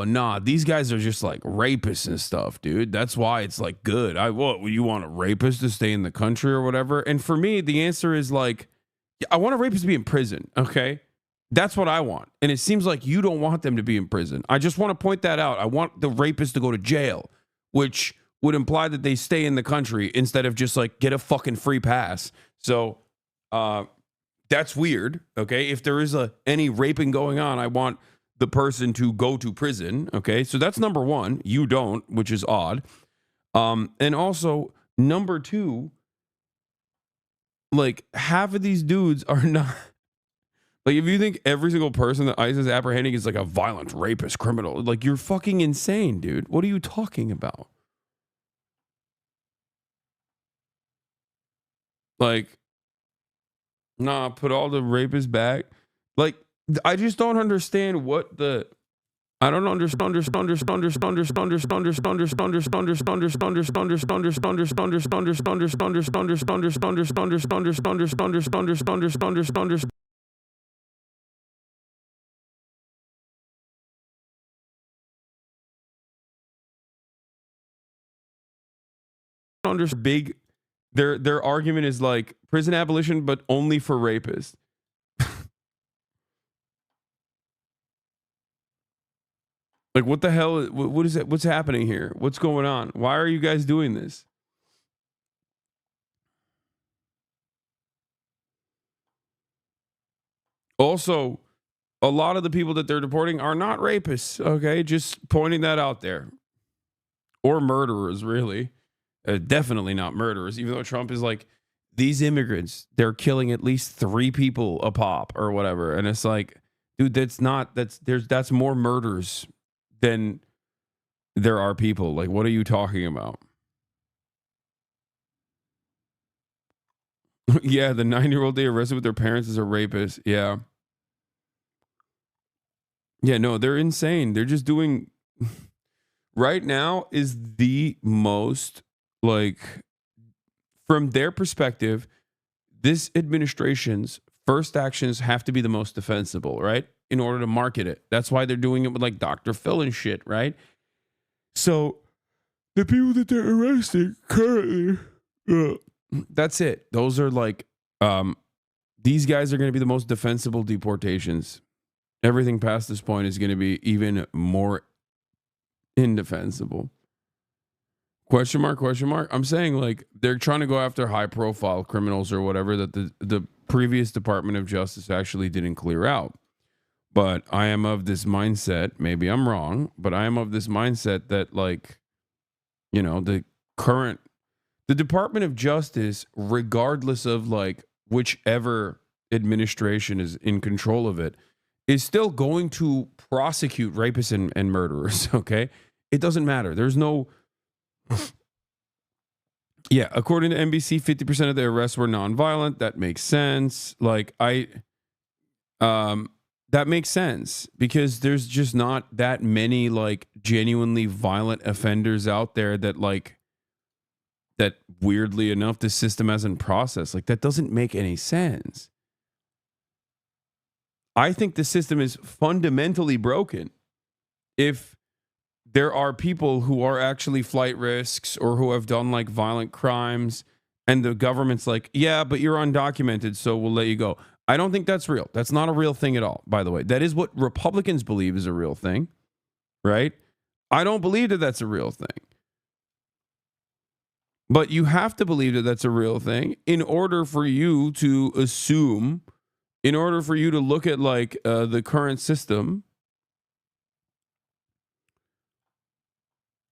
oh, nah, these guys are just like rapists and stuff, dude. That's why it's like good. What, you want a rapist to stay in the country or whatever? And for me, the answer is like, I want a rapist to be in prison, okay? That's what I want. And it seems like you don't want them to be in prison. I just want to point that out. I want the rapist to go to jail, which would imply that they stay in the country instead of just like get a fucking free pass. So that's weird, okay? If there is any raping going on, I want the person to go to prison, okay? So that's number one. You don't, which is odd. And also, number two, like half of these dudes are not... Like, if you think every single person that ICE is apprehending is like a violent rapist criminal, like, you're fucking insane, dude. What are you talking about? Like, nah, put all the rapists back. Like, I just don't understand what the... I don't understand. Big, their argument is like prison abolition, but only for rapists. Like, what the hell? What is it? What's happening here? What's going on? Why are you guys doing this? Also, a lot of the people that they're deporting are not rapists. Okay, just pointing that out there. Or murderers, really. Definitely not murderers, even though Trump is like, these immigrants, they're killing at least 3 people a pop or whatever. And it's like, dude, that's more murders than there are people. Like, what are you talking about? Yeah, the 9-year-old they arrested with their parents is a rapist. Yeah. Yeah, no, they're insane. They're just doing... Right now is the most, like, from their perspective, this administration's first actions have to be the most defensible, right? In order to market it. That's why they're doing it with like Dr. Phil and shit, right? So the people that they're arresting currently, that's it. Those are like, these guys are going to be the most defensible deportations. Everything past this point is going to be even more indefensible. Question mark, question mark. I'm saying like they're trying to go after high profile criminals or whatever that the previous Department of Justice actually didn't clear out. But I am of this mindset, maybe I'm wrong, but I am of this mindset that like, you know, the Department of Justice, regardless of like whichever administration is in control of it, is still going to prosecute rapists and murderers, okay? It doesn't matter. There's no... Yeah, according to NBC, 50% of the arrests were nonviolent. That makes sense. Like, that makes sense because there's just not that many, like, genuinely violent offenders out there that, like, that weirdly enough, the system hasn't processed. Like, that doesn't make any sense. I think the system is fundamentally broken. If there are people who are actually flight risks or who have done like violent crimes and the government's like, yeah, but you're undocumented, so we'll let you go. I don't think that's real. That's not a real thing at all, by the way. That is what Republicans believe is a real thing, right? I don't believe that that's a real thing. But you have to believe that that's a real thing in order for you to assume, in order for you to look at like the current system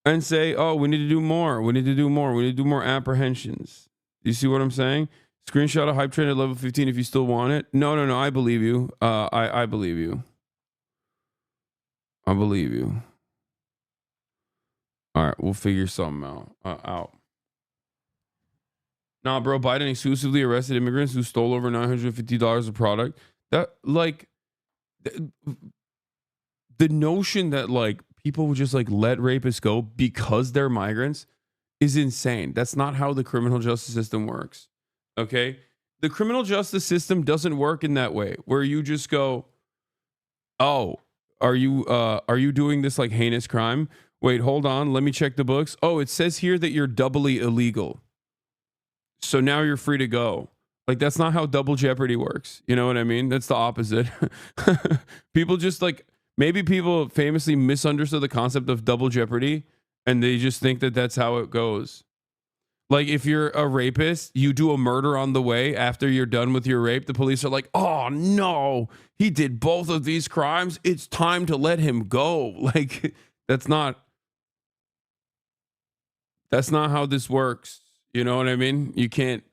and say, oh, we need to do more. We need to do more. We need to do more apprehensions. Do you see what I'm saying? Screenshot a hype train at level 15 if you still want it. No. I believe you. I believe you. I believe you. All right, we'll figure something out. Nah, bro, Biden exclusively arrested immigrants who stole over $950 of product. That, like, the notion that, like, people would just, like, let rapists go because they're migrants is insane. That's not how the criminal justice system works, okay? The criminal justice system doesn't work in that way, where you just go, oh, are you doing this like heinous crime? Wait, hold on. Let me check the books. Oh, it says here that you're doubly illegal. So now you're free to go. Like, that's not how double jeopardy works. You know what I mean? That's the opposite. People just like, maybe people famously misunderstood the concept of double jeopardy and they just think that that's how it goes. Like, if you're a rapist, you do a murder on the way after you're done with your rape. The police are like, oh no, he did both of these crimes. It's time to let him go. Like, that's not how this works. You know what I mean? You can't.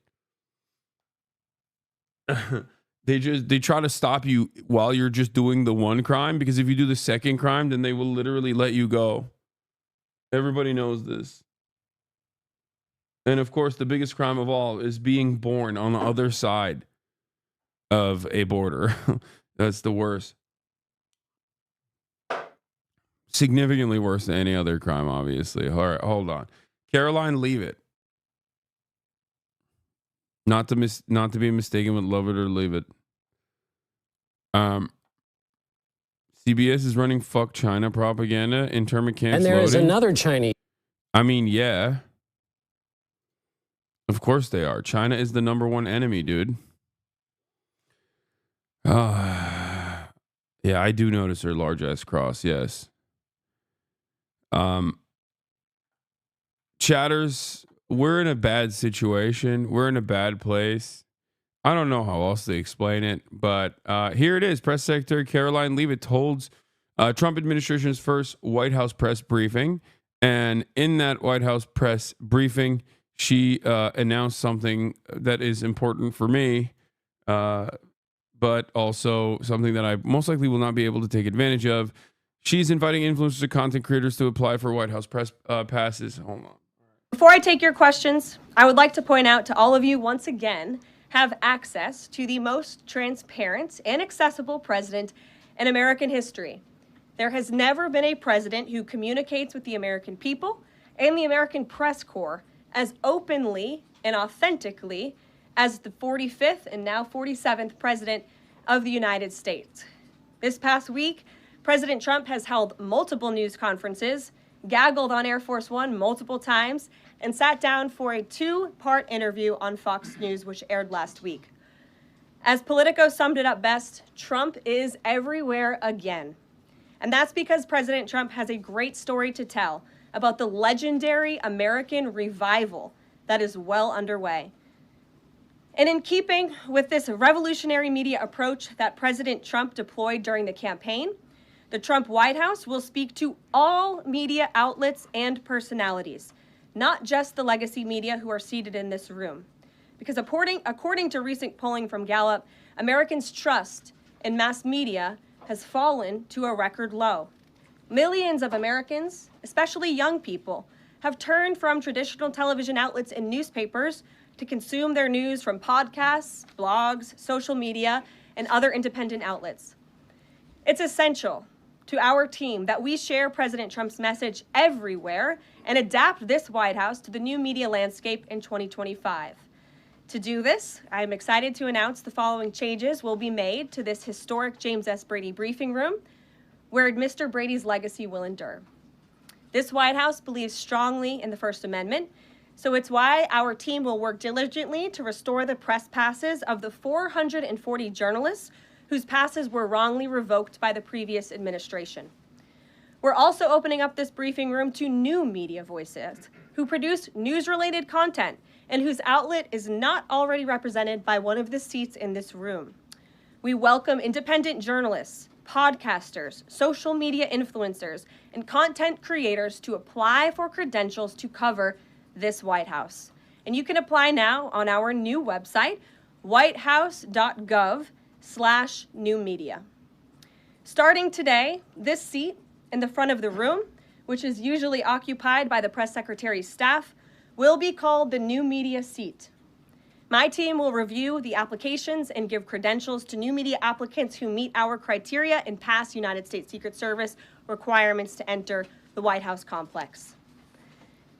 They try to stop you while you're just doing the one crime, because if you do the second crime, then they will literally let you go. Everybody knows this. And of course, the biggest crime of all is being born on the other side of a border. That's the worst. Significantly worse than any other crime, obviously. All right, hold on. Caroline, leave it. Not to be mistaken with love it or leave it. CBS is running fuck China propaganda. Internment camps. And there is another Chinese. I mean, yeah. Of course they are. China is the number one enemy, dude. Yeah, I do notice her large ass cross. Yes. Chatters, we're in a bad situation. We're in a bad place. I don't know how else to explain it, but here it is. Press Secretary Caroline Leavitt holds Trump administration's first White House press briefing. And in that White House press briefing, she announced something that is important for me, but also something that I most likely will not be able to take advantage of. She's inviting influencers and content creators to apply for White House press passes. Hold on. Before I take your questions, I would like to point out to all of you once again, have access to the most transparent and accessible president in American history. There has never been a president who communicates with the American people and the American press corps as openly and authentically as the 45th and now 47th president of the United States. This past week, President Trump has held multiple news conferences, gaggled on Air Force One multiple times, and sat down for a two-part interview on Fox News, which aired last week. As Politico summed it up best, Trump is everywhere again. And that's because President Trump has a great story to tell about the legendary American revival that is well underway. And in keeping with this revolutionary media approach that President Trump deployed during the campaign, the Trump White House will speak to all media outlets and personalities, not just the legacy media who are seated in this room. Because according to recent polling from Gallup, Americans' trust in mass media has fallen to a record low. Millions of Americans, especially young people, have turned from traditional television outlets and newspapers to consume their news from podcasts, blogs, social media, and other independent outlets. It's essential to our team that we share President Trump's message everywhere and adapt this White House to the new media landscape in 2025. To do this, I'm excited to announce the following changes will be made to this historic James S. Brady briefing room, where Mr. Brady's legacy will endure. This White House believes strongly in the First Amendment, so it's why our team will work diligently to restore the press passes of the 440 journalists whose passes were wrongly revoked by the previous administration. We're also opening up this briefing room to new media voices who produce news-related content and whose outlet is not already represented by one of the seats in this room. We welcome independent journalists, podcasters, social media influencers, and content creators to apply for credentials to cover this White House. And you can apply now on our new website, whitehouse.gov/new media. Starting today, this seat in the front of the room, which is usually occupied by the press secretary's staff, will be called the new media seat. My team will review the applications and give credentials to new media applicants who meet our criteria and pass United States Secret Service requirements to enter the White House complex.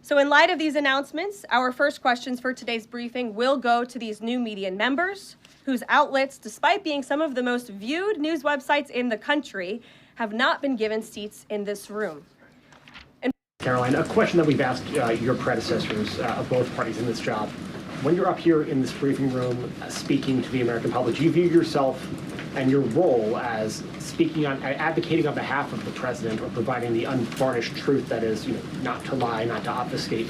So in light of these announcements, our first questions for today's briefing will go to these new media members whose outlets, despite being some of the most viewed news websites in the country, have not been given seats in this room. Caroline, a question that we've asked your predecessors of both parties in this job. When you're up here in this briefing room speaking to the American public, do you view yourself and your role as advocating on behalf of the president or providing the unvarnished truth that is, not to lie, not to obfuscate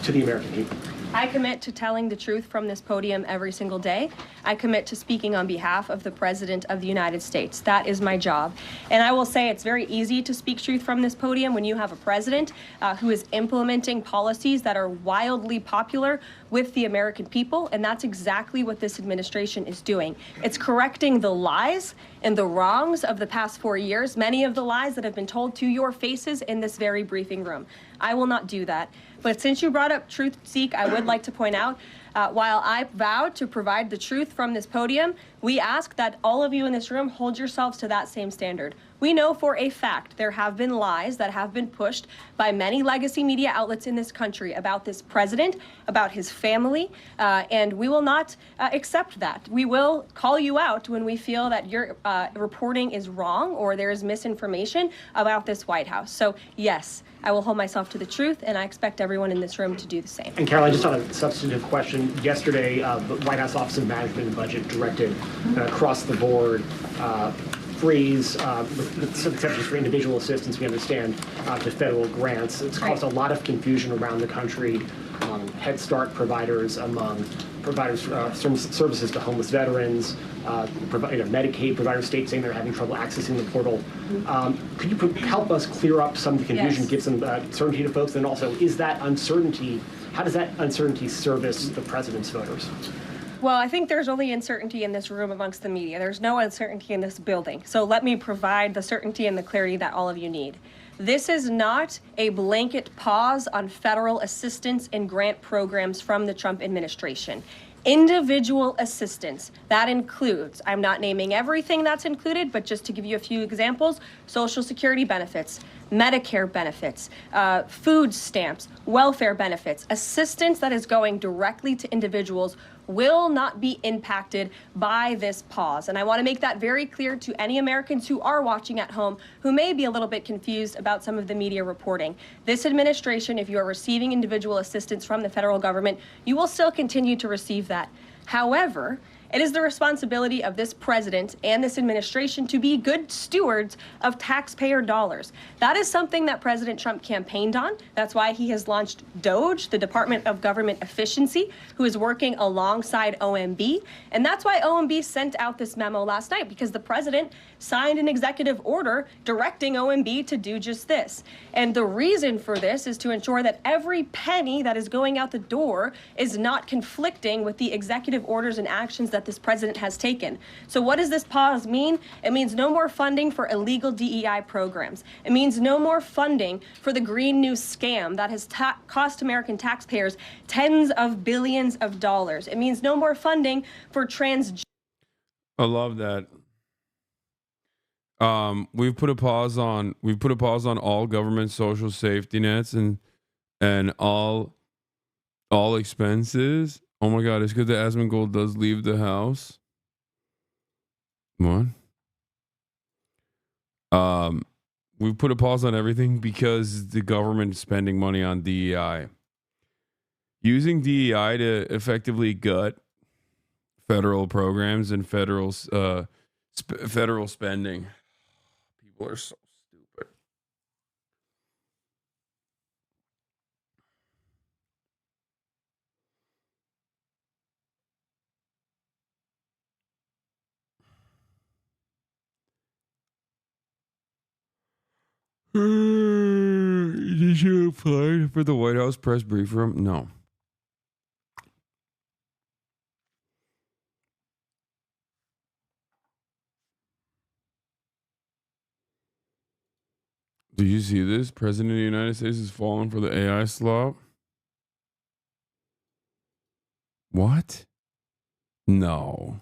to the American people? I commit to telling the truth from this podium every single day. I commit to speaking on behalf of the President of the United States. That is my job. And I will say it's very easy to speak truth from this podium when you have a president who is implementing policies that are wildly popular with the American people. And that's exactly what this administration is doing. It's correcting the lies and the wrongs of the past 4 years, many of the lies that have been told to your faces in this very briefing room. I will not do that. But since you brought up Truth Seek, I would like to point out, while I vowed to provide the truth from this podium, we ask that all of you in this room hold yourselves to that same standard. We know for a fact there have been lies that have been pushed by many legacy media outlets in this country about this president, about his family, and we will not accept that. We will call you out when we feel that your reporting is wrong or there is misinformation about this White House. So yes, I will hold myself to the truth, and I expect everyone in this room to do the same. And Caroline, just on a substantive question, yesterday the White House Office of Management and Budget directed across the board freeze, with some exceptions for individual assistance, we understand, to federal grants. It's caused a lot of confusion around the country among Head Start providers, among providers services to homeless veterans, Medicaid providers, states saying they're having trouble accessing the portal. Could you help us clear up some of the confusion, give some certainty to folks? And also, is that uncertainty, how does that uncertainty service the president's voters? Well, I think there's only uncertainty in this room amongst the media. There's no uncertainty in this building. So let me provide the certainty and the clarity that all of you need. This is not a blanket pause on federal assistance and grant programs from the Trump administration. Individual assistance, that includes, I'm not naming everything that's included, but just to give you a few examples, Social Security benefits, Medicare benefits, food stamps, welfare benefits, assistance that is going directly to individuals will not be impacted by this pause. And I want to make that very clear to any Americans who are watching at home who may be a little bit confused about some of the media reporting. This administration, if you are receiving individual assistance from the federal government, you will still continue to receive that. However, it is the responsibility of this president and this administration to be good stewards of taxpayer dollars. That is something that President Trump campaigned on. That's why he has launched DOGE, the Department of Government Efficiency, who is working alongside OMB. And that's why OMB sent out this memo last night, because the president signed an executive order directing OMB to do just this. And the reason for this is to ensure that every penny that is going out the door is not conflicting with the executive orders and actions that this president has taken. So what does this pause mean? It means no more funding for illegal DEI programs. It means no more funding for the Green New scam that has cost American taxpayers tens of billions of dollars. It means no more funding for I love that. We've put a pause on all government social safety nets and all expenses. Oh my God, it's good that Asmongold does leave the house. What? We've put a pause on everything because the government is spending money on DEI. Using DEI to effectively gut federal programs and federal spending. People are so stupid. Did you apply for the White House press brief room? No. Did you see this? President of the United States is falling for the AI slop. What? No.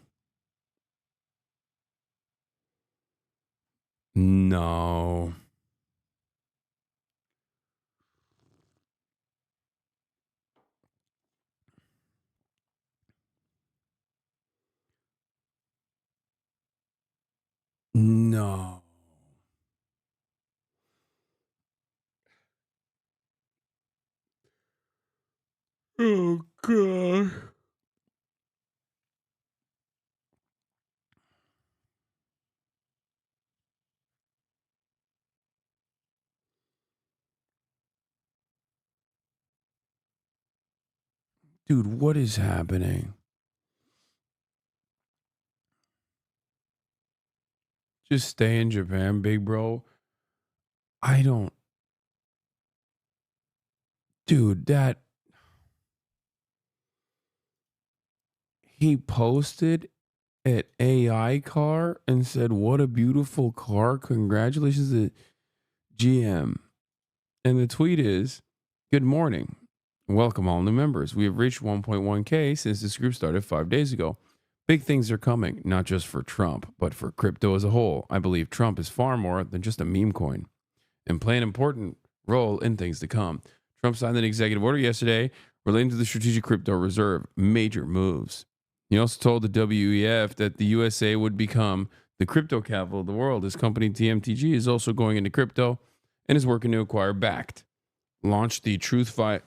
No. No. Oh god. Dude, what is happening? Just stay in Japan, big bro. I don't. Dude, that he posted an AI car and said, "What a beautiful car. Congratulations to GM." And the tweet is, "Good morning. Welcome all new members. We have reached 1.1K since this group started 5 days ago. Big things are coming, not just for Trump, but for crypto as a whole. I believe Trump is far more than just a meme coin and play an important role in things to come." Trump signed an executive order yesterday relating to the strategic crypto reserve. Major moves. He also told the WEF that the USA would become the crypto capital of the world. His company TMTG is also going into crypto and is working to acquire Backed. Launched the TruthFi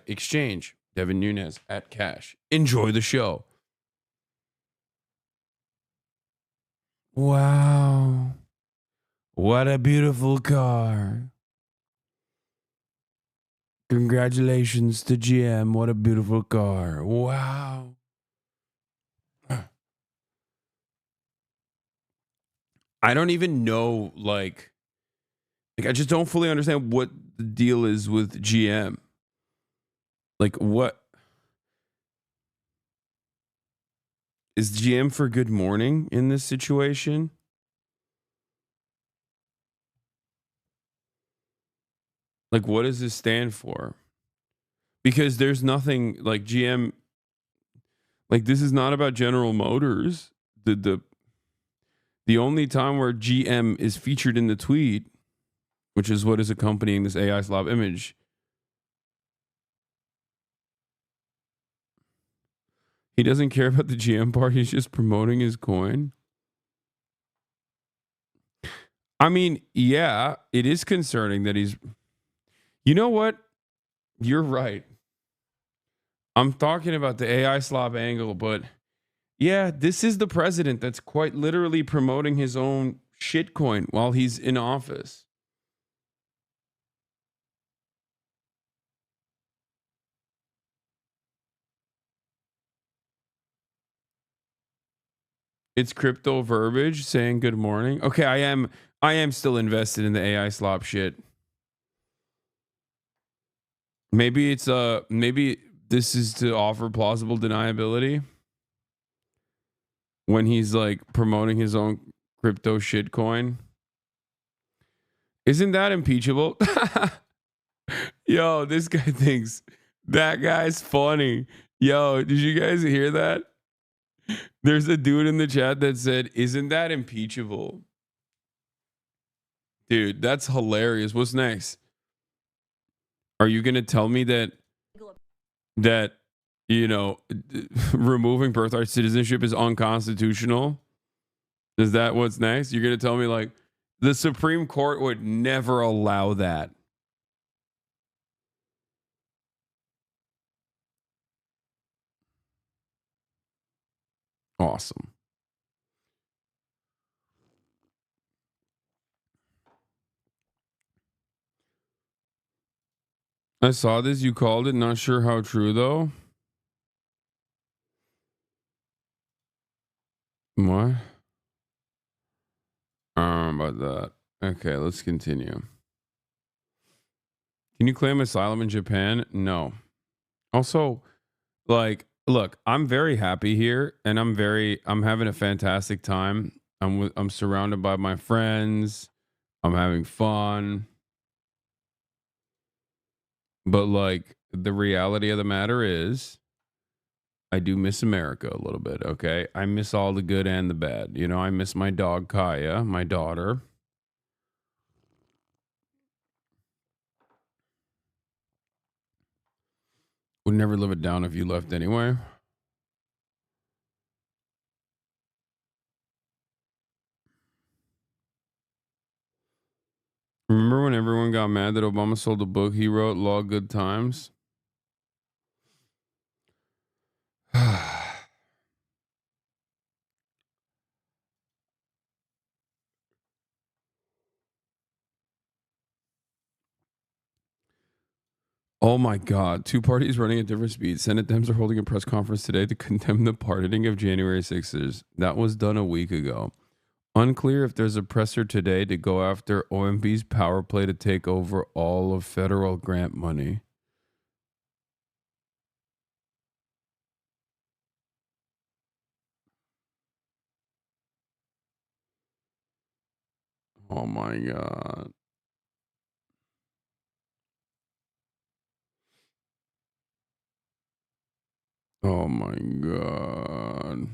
exchange. Devin Nunes at Cash. Enjoy the show. Wow. What a beautiful car. Congratulations to GM. What a beautiful car. Wow. I don't even know, I just don't fully understand what the deal is with GM. Like, what is GM for good morning in this situation? Like, what does this stand for? Because there's nothing like GM, like, this is not about General Motors. The only time where GM is featured in the tweet, which is what is accompanying this AI slob image, he doesn't care about the GM part. He's just promoting his coin. I mean, yeah, it is concerning that he's. You know what? You're right. I'm talking about the AI slob angle, but yeah, this is the president that's quite literally promoting his own shitcoin while he's in office. It's crypto verbiage saying good morning. Okay, I am still invested in the AI slop shit. Maybe this is to offer plausible deniability when he's like promoting his own crypto shitcoin. Isn't that impeachable? Yo, this guy thinks that guy's funny. Yo, did you guys hear that? There's a dude in the chat that said, "Isn't that impeachable?" Dude, that's hilarious. What's next? Are you going to tell me that removing birthright citizenship is unconstitutional? Is that what's next? You're going to tell me like the Supreme Court would never allow that? Awesome. I saw this. You called it. Not sure how true though. What? About that. Okay, let's continue. Can you claim asylum in Japan? No. Also, like, look, I'm very happy here, and I'm having a fantastic time. I'm surrounded by my friends. I'm having fun. But like, the reality of the matter is, I do miss America a little bit. Okay, I miss all the good and the bad. I miss my dog Kaya, my daughter. Would never live it down if you left anyway. Remember when everyone got mad that Obama sold the book he wrote, Law Good Times? Oh my God. Two parties running at different speeds. Senate Dems are holding a press conference today to condemn the pardoning of January 6ers. That was done a week ago. Unclear if there's a presser today to go after OMB's power play to take over all of federal grant money. Oh my God. Oh my God.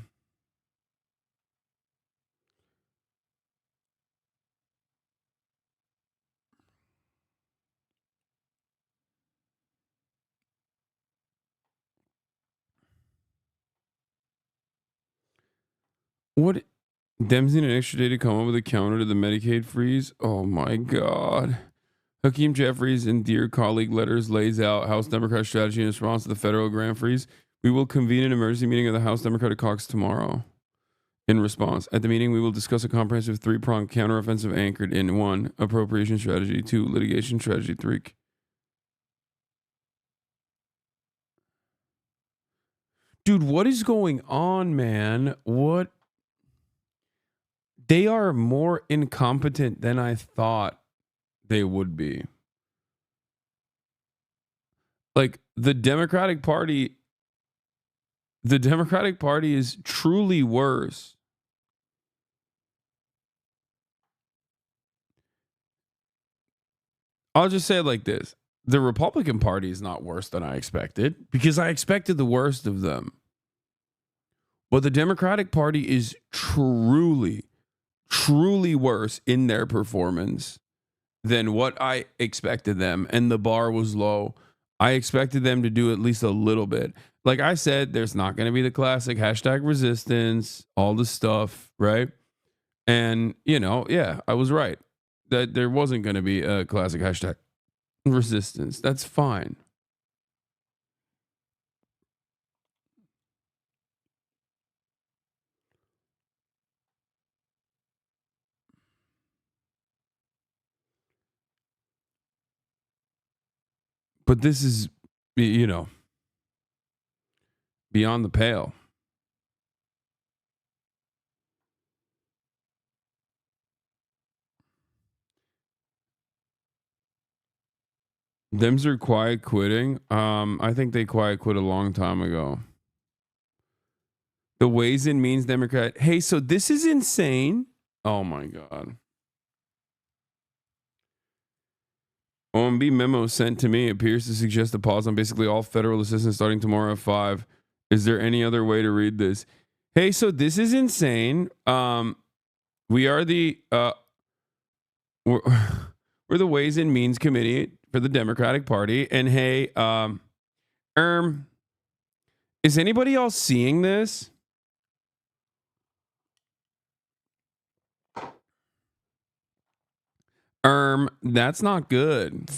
What? Dems need an extra day to come up with a counter to the Medicaid freeze? Oh my God. Hakeem Jeffries in Dear Colleague letters lays out House Democrat strategy in response to the federal grant freeze. We will convene an emergency meeting of the House Democratic Caucus tomorrow. In response, at the meeting, we will discuss a comprehensive three-pronged counteroffensive anchored in 1. Appropriation strategy, 2. Litigation strategy, 3. Dude, what is going on, man? What? They are more incompetent than I thought they would be. Like the Democratic Party is truly worse. I'll just say it like this. The Republican Party is not worse than I expected because I expected the worst of them. But the Democratic Party is truly worse in their performance than what I expected them. And the bar was low. I expected them to do at least a little bit. Like I said, there's not going to be the classic hashtag resistance, all the stuff, right? And, yeah, I was right. That there wasn't going to be a classic hashtag resistance. That's fine. But this is, beyond the pale. Dems are quiet quitting. I think they quiet quit a long time ago. The Ways and Means Democrat. Hey, so this is insane. Oh my God. OMB memo sent to me appears to suggest a pause on basically all federal assistance starting tomorrow at 5. Is there any other way to read this? Hey, so this is insane. We are the we're the Ways and Means Committee for the Democratic Party. And hey, is anybody else seeing this? That's not good.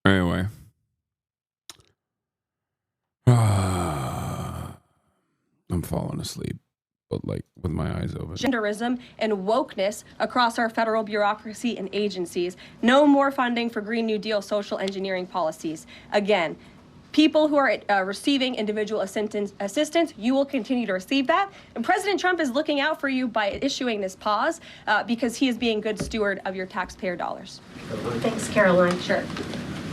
Anyway. I'm falling asleep, but like with my eyes open. Genderism and wokeness across our federal bureaucracy and agencies. No more funding for Green New Deal social engineering policies. Again, people who are receiving individual assistance, you will continue to receive that. And President Trump is looking out for you by issuing this pause because he is being good steward of your taxpayer dollars. Thanks, Caroline. Sure.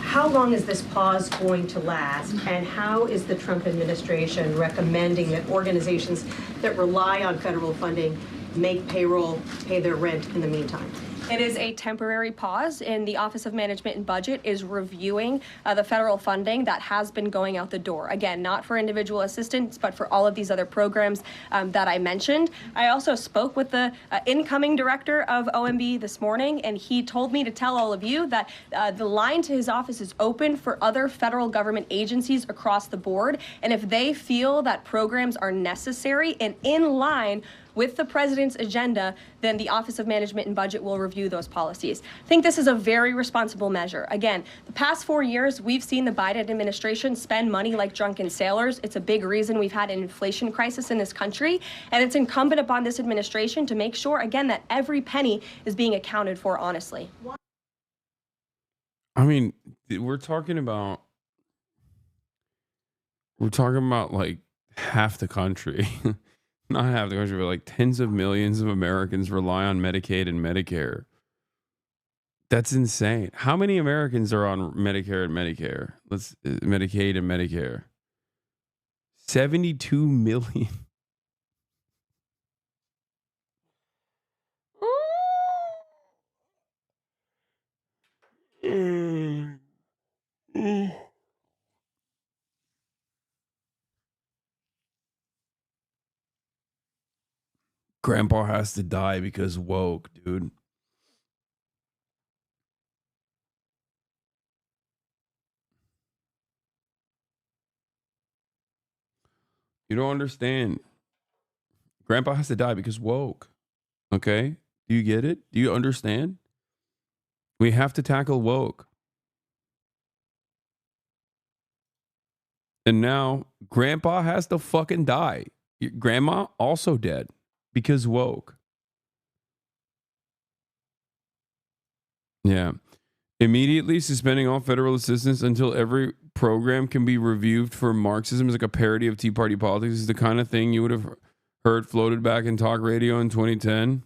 How long is this pause going to last, and how is the Trump administration recommending that organizations that rely on federal funding make payroll, pay their rent in the meantime? It is a temporary pause, and the Office of Management and Budget is reviewing the federal funding that has been going out the door. Again, not for individual assistance, but for all of these other programs that I mentioned. I also spoke with the incoming director of OMB this morning, and he told me to tell all of you that the line to his office is open for other federal government agencies across the board. And if they feel that programs are necessary and in line with the president's agenda, then the Office of Management and Budget will review those policies. I think this is a very responsible measure. Again, the past 4 years, we've seen the Biden administration spend money like drunken sailors. It's a big reason we've had an inflation crisis in this country. And it's incumbent upon this administration to make sure, again, that every penny is being accounted for honestly. I mean, we're talking about like half the country. Not half the country, but like tens of millions of Americans rely on Medicaid and Medicare. That's insane. How many Americans are on Medicare and Medicare? Medicaid and Medicare. 72 million. Grandpa has to die because woke, dude. You don't understand. Grandpa has to die because woke. Okay? Do you get it? Do you understand? We have to tackle woke. And now grandpa has to fucking die. Grandma also dead because woke. Yeah. Immediately suspending all federal assistance until every program can be reviewed for Marxism is like a parody of Tea Party politics. Is the kind of thing you would have heard floated back in talk radio in 2010.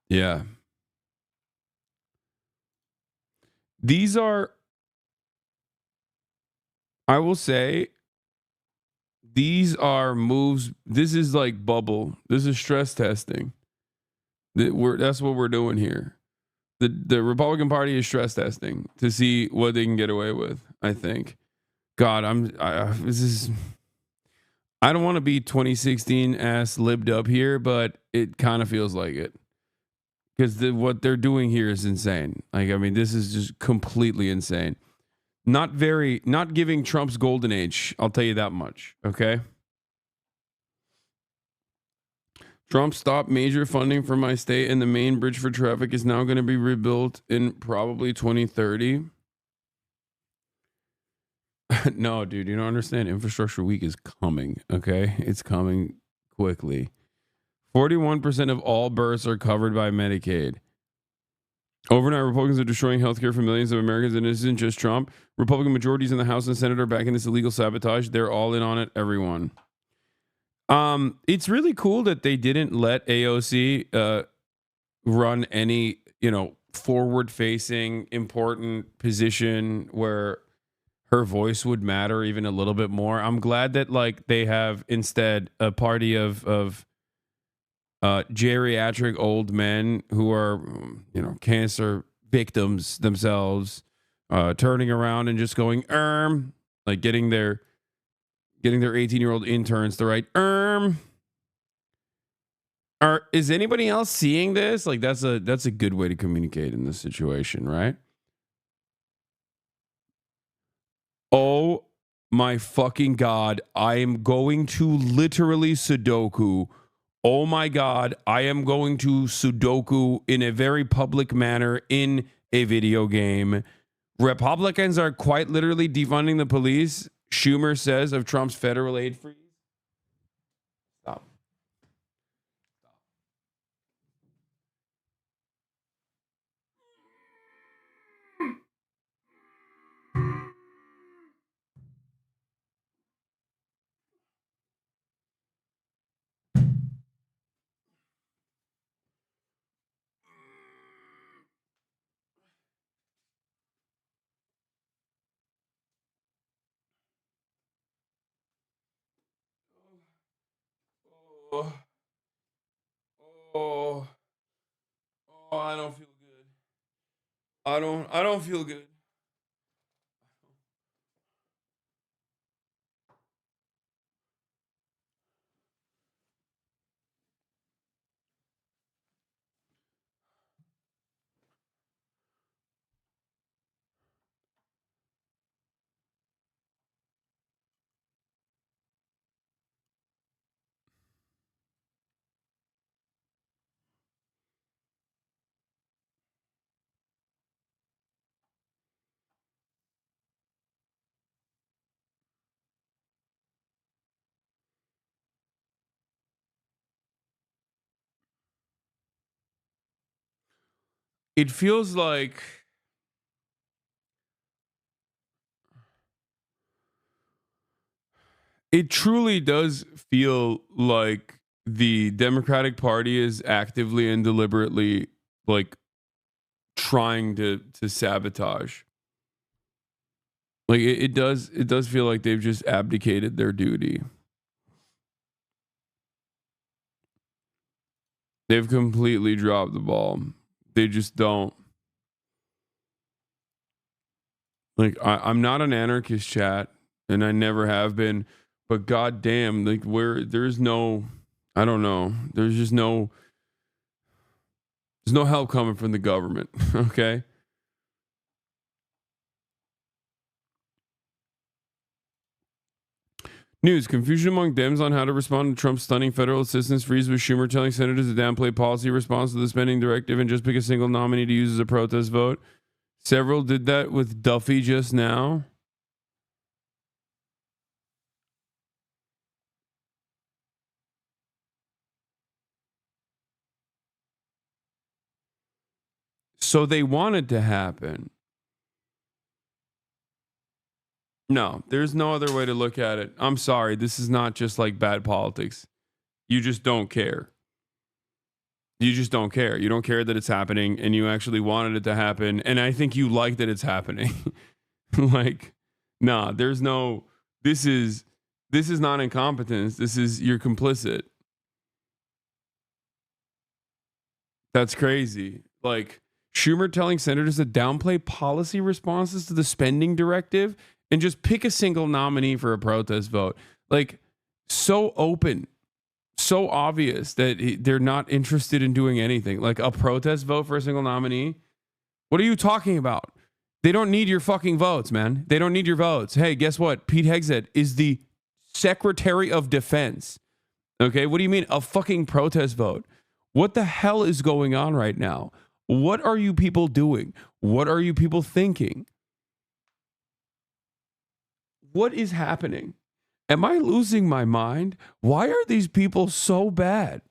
Yeah. These are, I will say, these are moves. This is like bubble. This is stress testing. That's what we're doing here. The Republican Party is stress testing to see what they can get away with. I think. God, this is. I don't want to be 2016 ass libbed up here, but it kind of feels like it because what they're doing here is insane. Like, I mean, this is just completely insane. Not giving Trump's golden age. I'll tell you that much. Okay. Trump stopped major funding for my state, and the main bridge for traffic is now going to be rebuilt in probably 2030. No, dude, you don't understand. Infrastructure week is coming. Okay. It's coming quickly. 41% of all births are covered by Medicaid. Overnight, Republicans are destroying healthcare for millions of Americans, and it isn't just Trump. Republican majorities in the House and Senate are backing this illegal sabotage. They're all in on it, everyone. It's really cool that they didn't let AOC run any, forward-facing, important position where her voice would matter even a little bit more. I'm glad that they have instead a party of geriatric old men who are, cancer victims themselves, turning around and just going, like getting their 18-year-old interns to write, is anybody else seeing this? Like, that's a good way to communicate in this situation, right? Oh my fucking God. I am going to literally Sudoku. Oh my God. I am going to Sudoku in a very public manner in a video game. Republicans are quite literally defunding the police, Schumer says of Trump's federal aid freeze. Stop. Oh, I don't feel good. I don't feel good. It feels like it truly does feel like the Democratic Party is actively and deliberately like trying to sabotage. Like it does feel like they've just abdicated their duty. They've completely dropped the ball. They just don't. Like I'm not an anarchist, chat, and I never have been. But goddamn, like where there's no, I don't know. There's no help coming from the government. Okay. News: confusion among Dems on how to respond to Trump's stunning federal assistance freeze, with Schumer telling senators to downplay policy response to the spending directive and just pick a single nominee to use as a protest vote. Several did that with Duffy just now. So they wanted to happen. No, there's no other way to look at it. I'm sorry. This is not just like bad politics. You just don't care. You just don't care. You don't care that it's happening, and you actually wanted it to happen. And I think you like that it's happening. Like, nah, there's no, this is not incompetence. This is, you're complicit. That's crazy. Like, Schumer telling senators to downplay policy responses to the spending directive and just pick a single nominee for a protest vote. Like, so open, so obvious that they're not interested in doing anything. Like a protest vote for a single nominee. What are you talking about? They don't need your fucking votes, man. They don't need your votes. Hey, guess what? Pete Hegseth is the Secretary of Defense. Okay, what do you mean a fucking protest vote? What the hell is going on right now? What are you people doing? What are you people thinking? What is happening? Am I losing my mind? Why are these people so bad?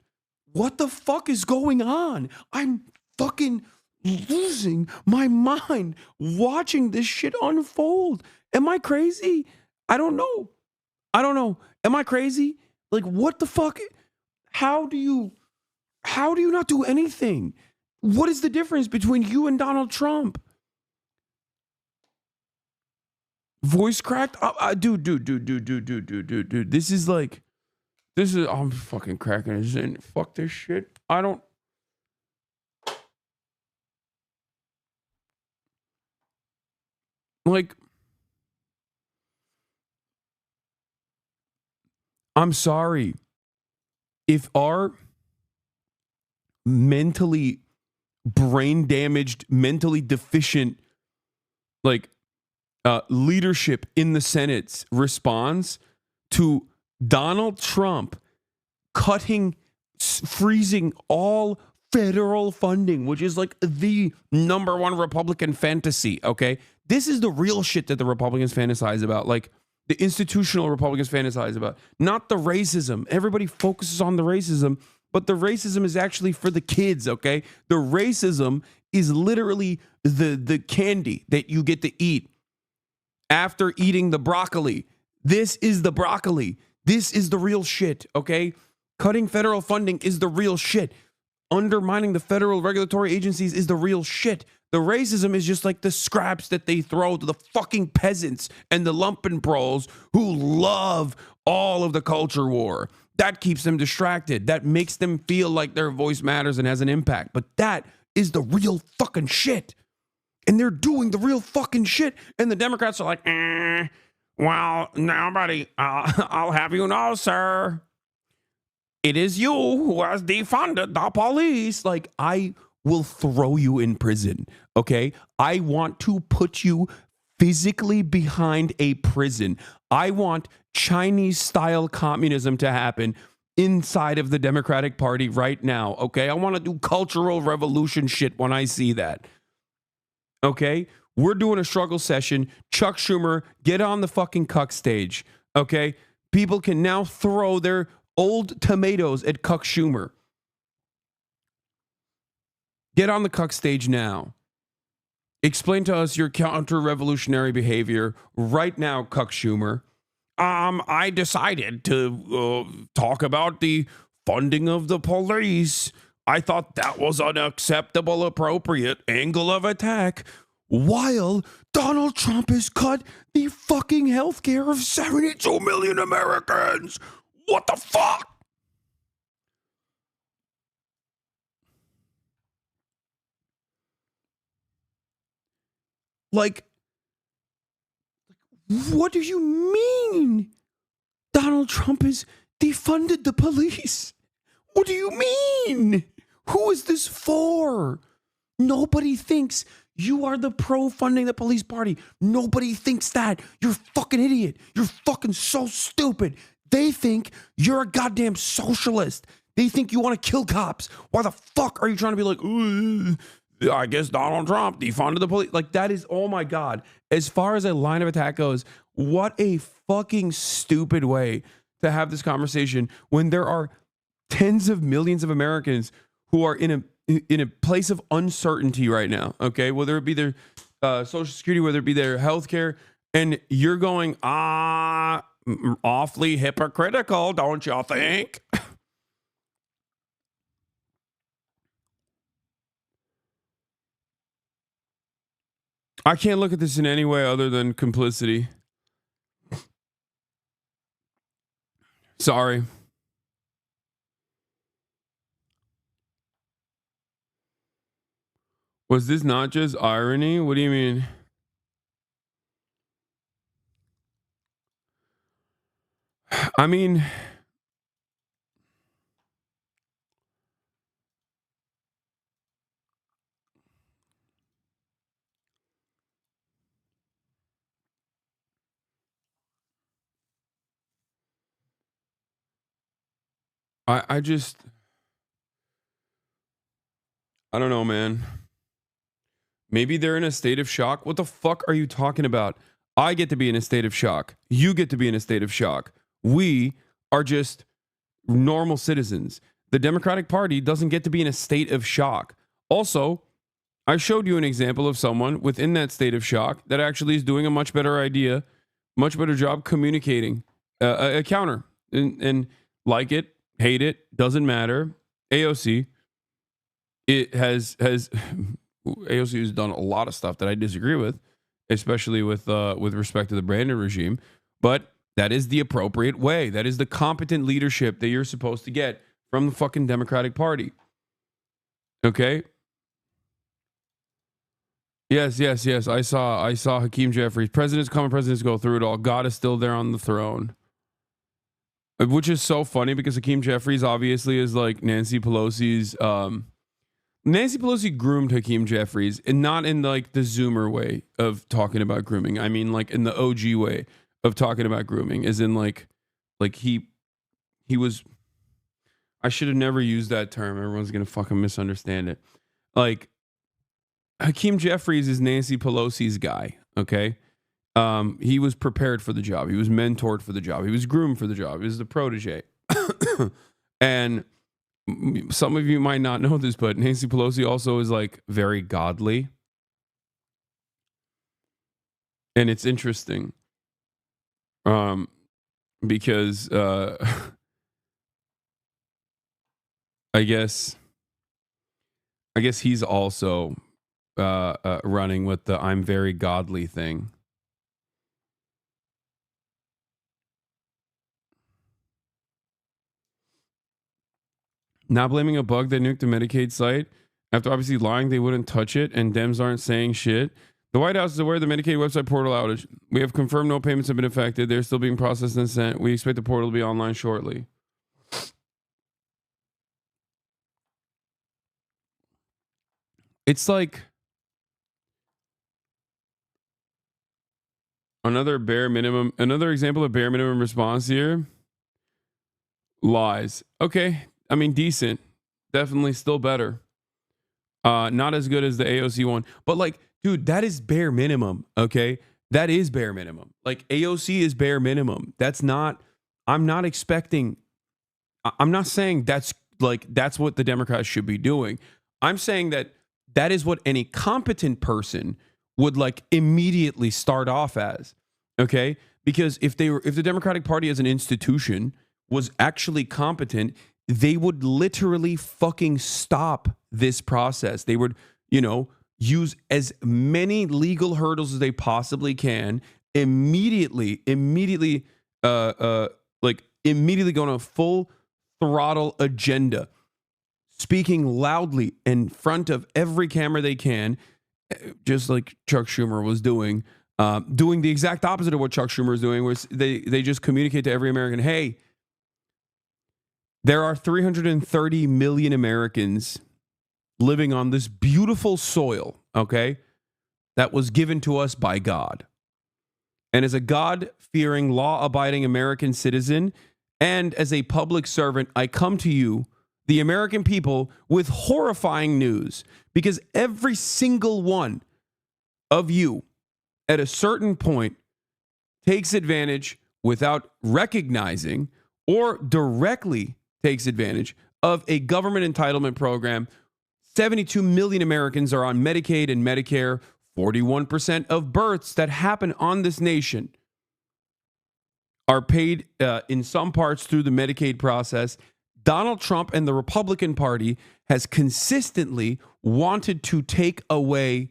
What the fuck is going on? I'm fucking losing my mind watching this shit unfold. Am I crazy? I don't know. Am I crazy? Like, what the fuck? How do you not do anything? What is the difference between you and Donald Trump? Voice cracked? Dude. This is, I'm fucking cracking this in. Fuck this shit. I'm sorry. If our mentally brain damaged, mentally deficient, leadership in the Senate responds to Donald Trump freezing all federal funding, which is like the number one Republican fantasy, okay? This is the real shit that the Republicans fantasize about, like the institutional Republicans fantasize about, not the racism. Everybody focuses on the racism, but the racism is actually for the kids, okay? The racism is literally the candy that you get to eat after eating the broccoli. This is the broccoli. This is the real shit, okay? Cutting federal funding is the real shit. Undermining the federal regulatory agencies is the real shit. The racism is just like the scraps that they throw to the fucking peasants and the lumpen bros who love all of the culture war. That keeps them distracted. That makes them feel like their voice matters and has an impact. But that is the real fucking shit. And they're doing the real fucking shit. And the Democrats are like, well, nobody, I'll have you know, sir, it is you who has defunded the police. Like, I will throw you in prison, okay? I want to put you physically behind a prison. I want Chinese-style communism to happen inside of the Democratic Party right now, okay? I want to do cultural revolution shit when I see that, okay? We're doing a struggle session. Chuck Schumer, get on the fucking cuck stage, okay? People can now throw their old tomatoes at Cuck Schumer. Get on the cuck stage now. Explain to us your counter-revolutionary behavior right now, Cuck Schumer. I decided to talk about the funding of the police. I thought that was an acceptable, appropriate angle of attack, while Donald Trump has cut the fucking healthcare of 72 million Americans. What the fuck? Like, what do you mean Donald Trump has defunded the police? What do you mean? Who is this for? Nobody thinks you are the pro-funding the police party. Nobody thinks that. You're a fucking idiot. You're fucking so stupid. They think you're a goddamn socialist. They think you want to kill cops. Why the fuck are you trying to be like, I guess Donald Trump defunded the police? Like, that is, oh my God. As far as a line of attack goes, what a fucking stupid way to have this conversation when there are tens of millions of Americans who are in a place of uncertainty right now, okay? Whether it be their Social Security, whether it be their health care, and you're going, awfully hypocritical, don't you think? I can't look at this in any way other than complicity. Sorry. Was this not just irony? What do you mean? I mean, I just, I don't know, man. Maybe they're in a state of shock. What the fuck are you talking about? I get to be in a state of shock. You get to be in a state of shock. We are just normal citizens. The Democratic Party doesn't get to be in a state of shock. Also, I showed you an example of someone within that state of shock that actually is doing a much better job communicating a counter. And like it, hate it, doesn't matter. AOC, it has AOC has done a lot of stuff that I disagree with, especially with respect to the Brandon regime. But that is the appropriate way. That is the competent leadership that you're supposed to get from the fucking Democratic Party. Okay? Yes. I saw Hakeem Jeffries. Presidents come and presidents go, through it all. God is still there on the throne. Which is so funny because Hakeem Jeffries obviously is like Nancy Pelosi's Nancy Pelosi groomed Hakeem Jeffries, and not in like the Zoomer way of talking about grooming. I mean, like in the OG way of talking about grooming, as in like he was. I should have never used that term. Everyone's gonna fucking misunderstand it. Like Hakeem Jeffries is Nancy Pelosi's guy. Okay, he was prepared for the job. He was mentored for the job. He was groomed for the job. He was the protege, and some of you might not know this, but Nancy Pelosi also is like very godly. And it's interesting. Because I guess he's also running with the I'm very godly thing. Not blaming a bug that nuked the Medicaid site. After obviously lying, they wouldn't touch it, and Dems aren't saying shit. The White House is aware of the Medicaid website portal outage. We have confirmed no payments have been affected. They're still being processed and sent. We expect the portal to be online shortly. It's like another example of bare minimum response here. Lies. Okay. I mean, decent. Definitely still better. Not as good as the AOC one. But like, dude, that is bare minimum. Okay. That is bare minimum. Like AOC is bare minimum. I'm not saying that's what the Democrats should be doing. I'm saying that is what any competent person would like immediately start off as. Okay. Because if the Democratic Party as an institution was actually competent, they would literally fucking stop this process. They would, use as many legal hurdles as they possibly can, immediately go on a full throttle agenda, speaking loudly in front of every camera they can, just like Chuck Schumer was doing the exact opposite of what Chuck Schumer is doing, where they just communicate to every American, hey, there are 330 million Americans living on this beautiful soil, okay, that was given to us by God. And as a God-fearing, law-abiding American citizen and as a public servant, I come to you, the American people, with horrifying news, because every single one of you at a certain point takes advantage without recognizing or directly takes advantage of a government entitlement program. 72 million Americans are on Medicaid and Medicare. 41% of births that happen on this nation are paid in some parts through the Medicaid process. Donald Trump and the Republican Party has consistently wanted to take away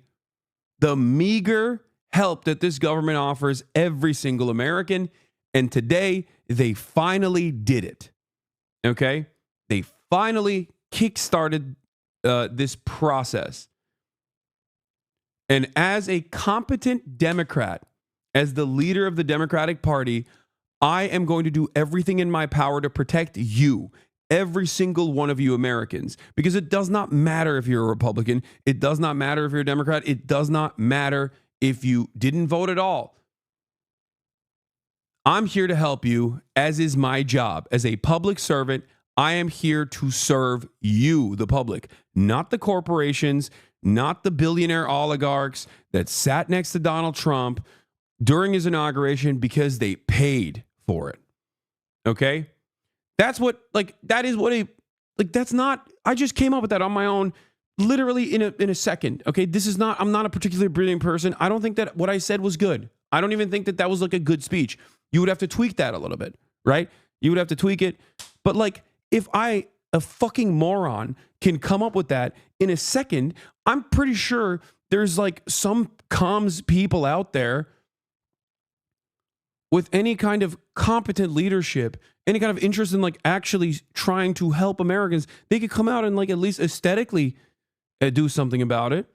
the meager help that this government offers every single American. And today, they finally did it. Okay? They finally kickstarted this process. And as a competent Democrat, as the leader of the Democratic Party, I am going to do everything in my power to protect you, every single one of you Americans, because it does not matter if you're a Republican. It does not matter if you're a Democrat. It does not matter if you didn't vote at all. I'm here to help you, as is my job. As a public servant, I am here to serve you, the public, not the corporations, not the billionaire oligarchs that sat next to Donald Trump during his inauguration because they paid for it. Okay? That's what, that's not, I just came up with that on my own, literally in a second. Okay? I'm not a particularly brilliant person. I don't think that what I said was good. I don't even think that was like a good speech. You would have to tweak that a little bit, right? You would have to tweak it. But like, if I, a fucking moron, can come up with that in a second, I'm pretty sure there's like some comms people out there with any kind of competent leadership, any kind of interest in like actually trying to help Americans. They could come out and like at least aesthetically do something about it.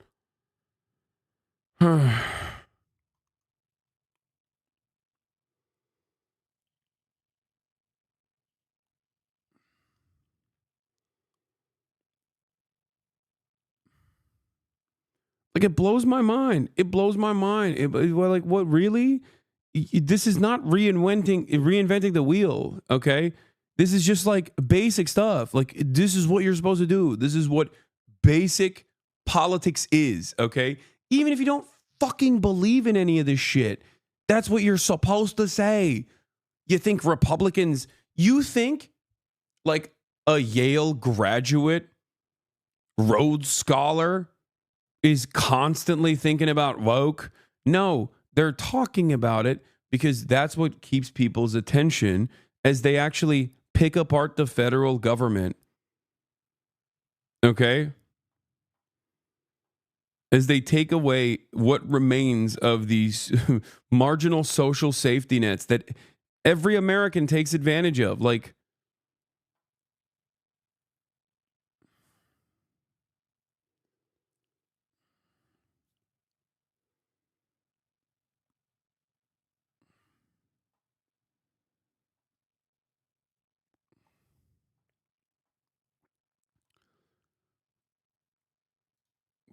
Like, it blows my mind. It blows my mind. Like, what, really? This is not reinventing the wheel, okay? This is just like basic stuff. Like, this is what you're supposed to do. This is what basic politics is, okay? Even if you don't fucking believe in any of this shit, that's what you're supposed to say. You think Republicans, you think like a Yale graduate, Rhodes Scholar is constantly thinking about woke? No, they're talking about it because that's what keeps people's attention as they actually pick apart the federal government. Okay? As they take away what remains of these marginal social safety nets that every American takes advantage of. Like,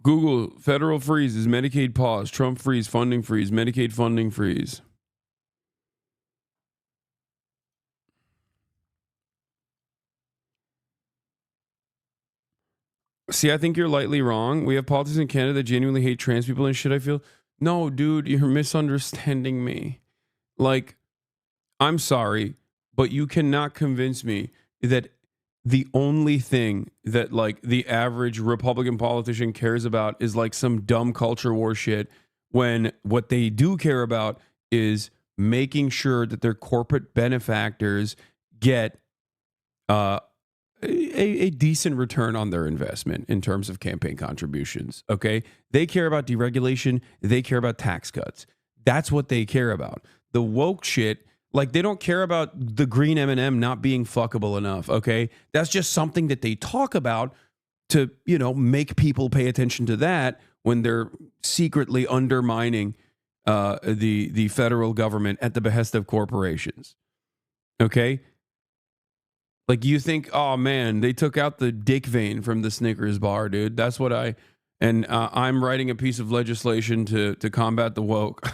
Google federal freeze is Medicaid pause. Trump freeze, funding freeze, Medicaid funding freeze. See, I think you're lightly wrong. We have politicians in Canada that genuinely hate trans people and shit. I feel, no, dude, you're misunderstanding me. Like, I'm sorry, but you cannot convince me that the only thing that like the average Republican politician cares about is like some dumb culture war shit, when what they do care about is making sure that their corporate benefactors get a decent return on their investment in terms of campaign contributions. Okay. They care about deregulation. They care about tax cuts. That's what they care about. The woke shit, like they don't care about the green M&M not being fuckable enough. Okay. That's just something that they talk about to, you know, make people pay attention to that when they're secretly undermining the federal government at the behest of corporations. Okay. Like you think, oh man, they took out the dick vein from the Snickers bar, dude. That's what I'm writing a piece of legislation to combat the woke.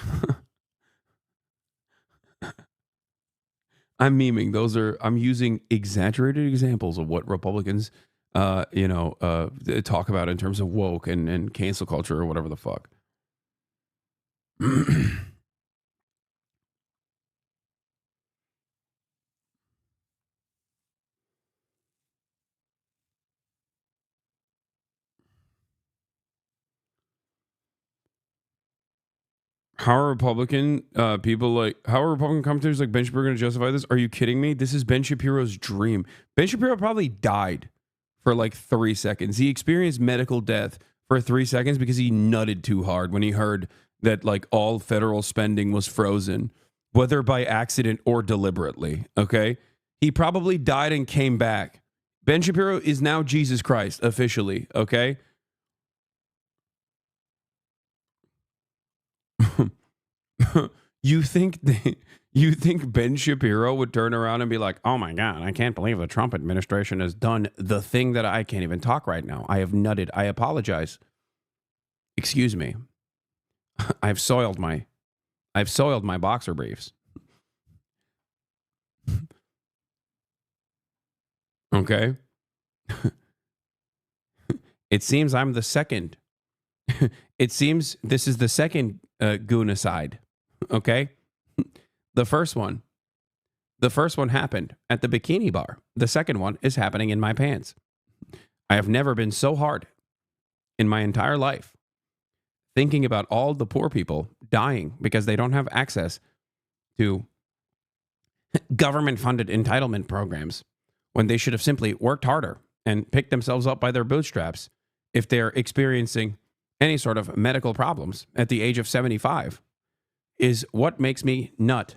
I'm memeing. I'm using exaggerated examples of what Republicans, talk about in terms of woke and cancel culture or whatever the fuck. How are Republican commentators like Ben Shapiro going to justify this? Are you kidding me? This is Ben Shapiro's dream. Ben Shapiro probably died for like 3 seconds. He experienced medical death for 3 seconds because he nutted too hard when he heard that like all federal spending was frozen, whether by accident or deliberately. Okay. He probably died and came back. Ben Shapiro is now Jesus Christ officially. Okay. You think Ben Shapiro would turn around and be like, oh my God, I can't believe the Trump administration has done the thing that I can't even talk right now. I have nutted. I apologize. Excuse me. I've soiled my boxer briefs. Okay. It seems I'm the second. It seems this is the second goonicide. Okay. The first one happened at the bikini bar. The second one is happening in my pants. I have never been so hard in my entire life thinking about all the poor people dying because they don't have access to government-funded entitlement programs when they should have simply worked harder and picked themselves up by their bootstraps if they're experiencing any sort of medical problems at the age of 75 is what makes me nut.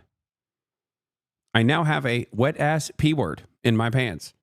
I now have a wet-ass P word in my pants.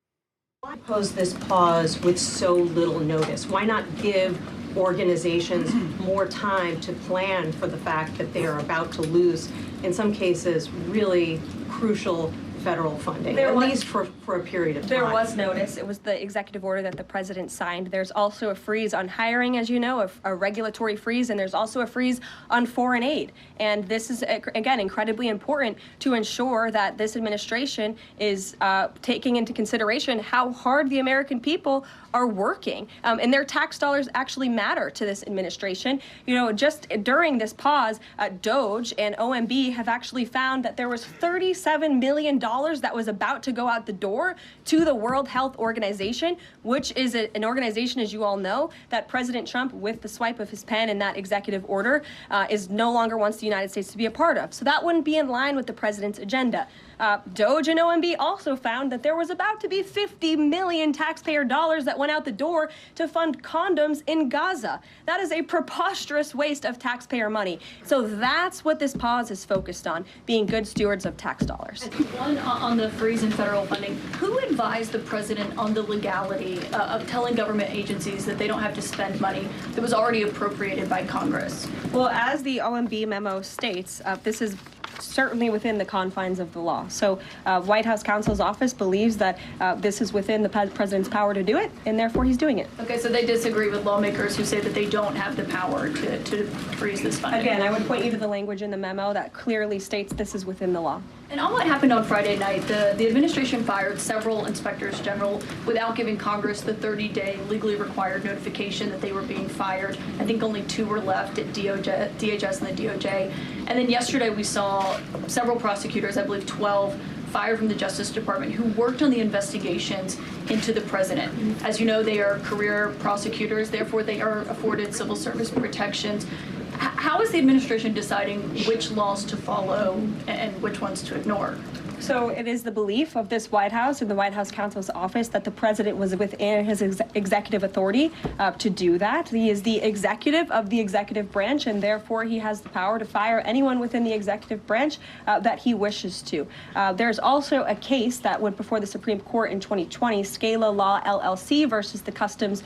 Why pose this pause with so little notice? Why not give organizations more time to plan for the fact that they are about to lose, in some cases, really crucial federal funding, at least for a period of time? There was notice. It was the executive order that the president signed. There's also a freeze on hiring, as you know, a regulatory freeze, and there's also a freeze on foreign aid. And this is, again, incredibly important to ensure that this administration is taking into consideration how hard the American people are working. And their tax dollars actually matter to this administration. You know, just during this pause, DOJ and OMB have actually found that there was $37 million that was about to go out the door to the World Health Organization, which is an organization, as you all know, that President Trump, with the swipe of his pen in that executive order, is no longer wants the United States to be a part of. So that wouldn't be in line with the president's agenda. DOJ and OMB also found that there was about to be 50 million taxpayer dollars that went out the door to fund condoms in Gaza. That is a preposterous waste of taxpayer money. So that's what this pause is focused on, being good stewards of tax dollars. One, on the freeze in federal funding, who advised the president on the legality of telling government agencies that they don't have to spend money that was already appropriated by Congress? Well, as the OMB memo states, this is certainly within the confines of the law. So White House counsel's office believes that this is within the president's power to do it, and therefore he's doing it. Okay, so they disagree with lawmakers who say that they don't have the power to freeze this funding. Again, I would point you to the language in the memo that clearly states this is within the law. And on what happened on Friday night, the administration fired several inspectors general without giving Congress the 30-day legally required notification that they were being fired. I think only 2 were left at DHS and the DOJ. And then yesterday we saw several prosecutors, I believe 12, fired from the Justice Department who worked on the investigations into the president. As you know, they are career prosecutors, therefore they are afforded civil service protections. How is the administration deciding which laws to follow and which ones to ignore? So it is the belief of this White House and the White House counsel's office that the president was within his executive authority to do that. He is the executive of the executive branch, and therefore he has the power to fire anyone within the executive branch that he wishes to. There's also a case that went before the Supreme Court in 2020, Scala Law LLC versus the Customs,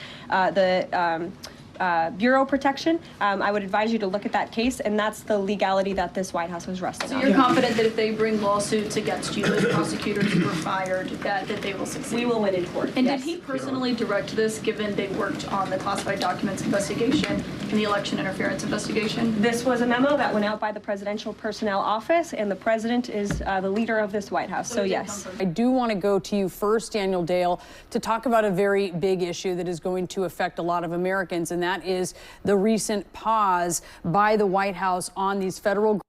Bureau protection. I would advise you to look at that case, and that's the legality that this White House was resting on. So you're confident that if they bring lawsuits against you, those prosecutors who were fired, that they will succeed? We will win in court. And yes. Did he personally direct this, given they worked on the classified documents investigation and the election interference investigation? This was a memo that went out by the Presidential Personnel Office, and the president is the leader of this White House. So yes. I do want to go to you first, Daniel Dale, to talk about a very big issue that is going to affect a lot of Americans, and that is the recent pause by the White House on these federal.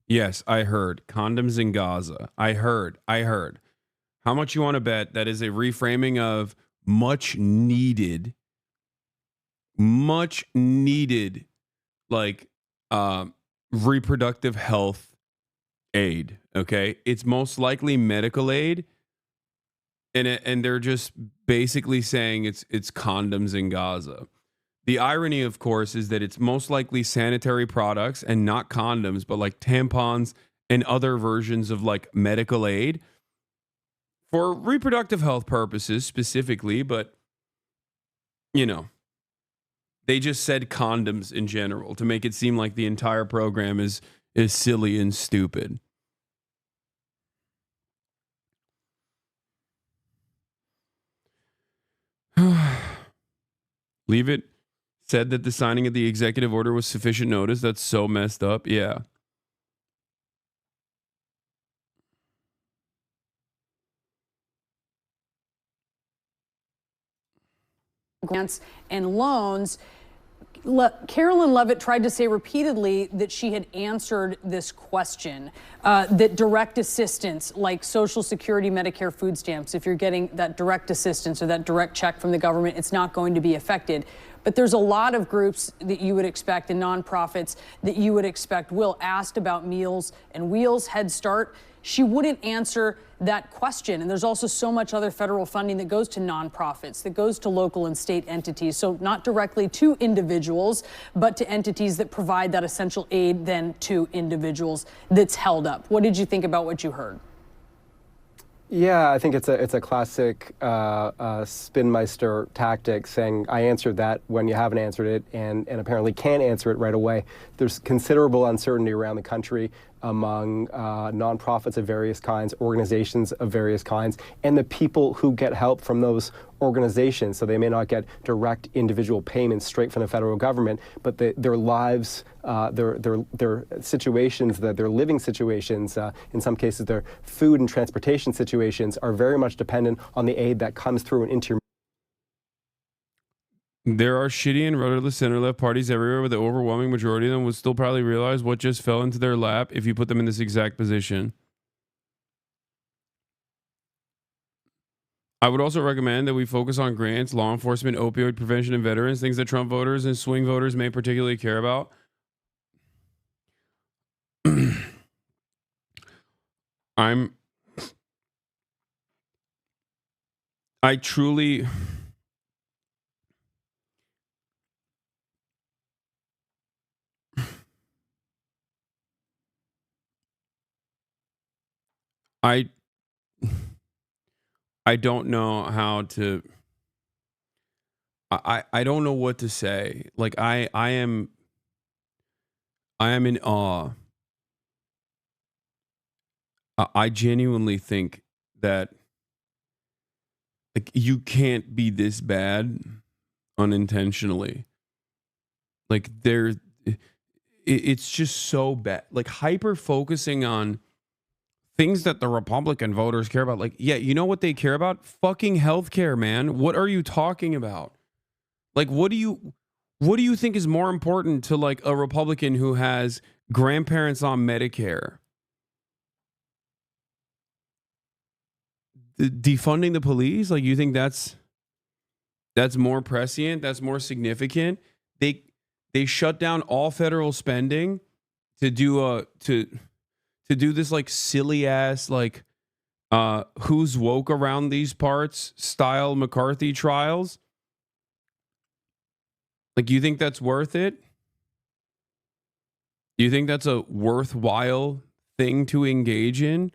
Yes, I heard. Condoms in Gaza. I heard. How much you want to bet that is a reframing of much needed, like, reproductive health aid, okay? It's most likely medical aid, and they're just basically saying it's condoms in Gaza. The irony, of course, is that it's most likely sanitary products and not condoms, but like tampons and other versions of like medical aid for reproductive health purposes specifically. But, you know, they just said condoms in general to make it seem like the entire program is silly and stupid. Leave it. Said that the signing of the executive order was sufficient notice. That's so messed up. Yeah. Grants and loans. Carolyn Levitt tried to say repeatedly that she had answered this question, that direct assistance like Social Security, Medicare, food stamps, if you're getting that direct assistance or that direct check from the government, it's not going to be affected. But there's a lot of groups that you would expect and nonprofits that you would expect will asked about Meals and Wheels, Head Start. She wouldn't answer that question. And there's also so much other federal funding that goes to nonprofits, that goes to local and state entities. So not directly to individuals, but to entities that provide that essential aid then to individuals that's held up. What did you think about what you heard? Yeah, I think it's a classic spinmeister tactic, saying I answered that when you haven't answered it, and apparently can't answer it right away. There's considerable uncertainty around the country among nonprofits of various kinds, organizations of various kinds, and the people who get help from those organizations. So they may not get direct individual payments straight from the federal government, but their lives, their situations, their living situations, in some cases their food and transportation situations, are very much dependent on the aid that comes through and into your. There are shitty and rudderless center-left parties everywhere, but the overwhelming majority of them would still probably realize what just fell into their lap if you put them in this exact position. I would also recommend that we focus on grants, law enforcement, opioid prevention, and veterans, things that Trump voters and swing voters may particularly care about. I truly... I don't know how to. I don't know what to say. Like I am in awe I genuinely think that like you can't be this bad unintentionally. Like it's just so bad. Like hyper focusing on things that the Republican voters care about. Like, yeah, you know what they care about? Fucking healthcare, man. What are you talking about? Like, what do you think is more important to like a Republican who has grandparents on Medicare? Defunding the police? Like, you think that's more prescient? That's more significant? They shut down all federal spending to do to do this like silly ass like who's woke around these parts style McCarthy trials. Like, you think that's worth it? Do you think that's a worthwhile thing to engage in?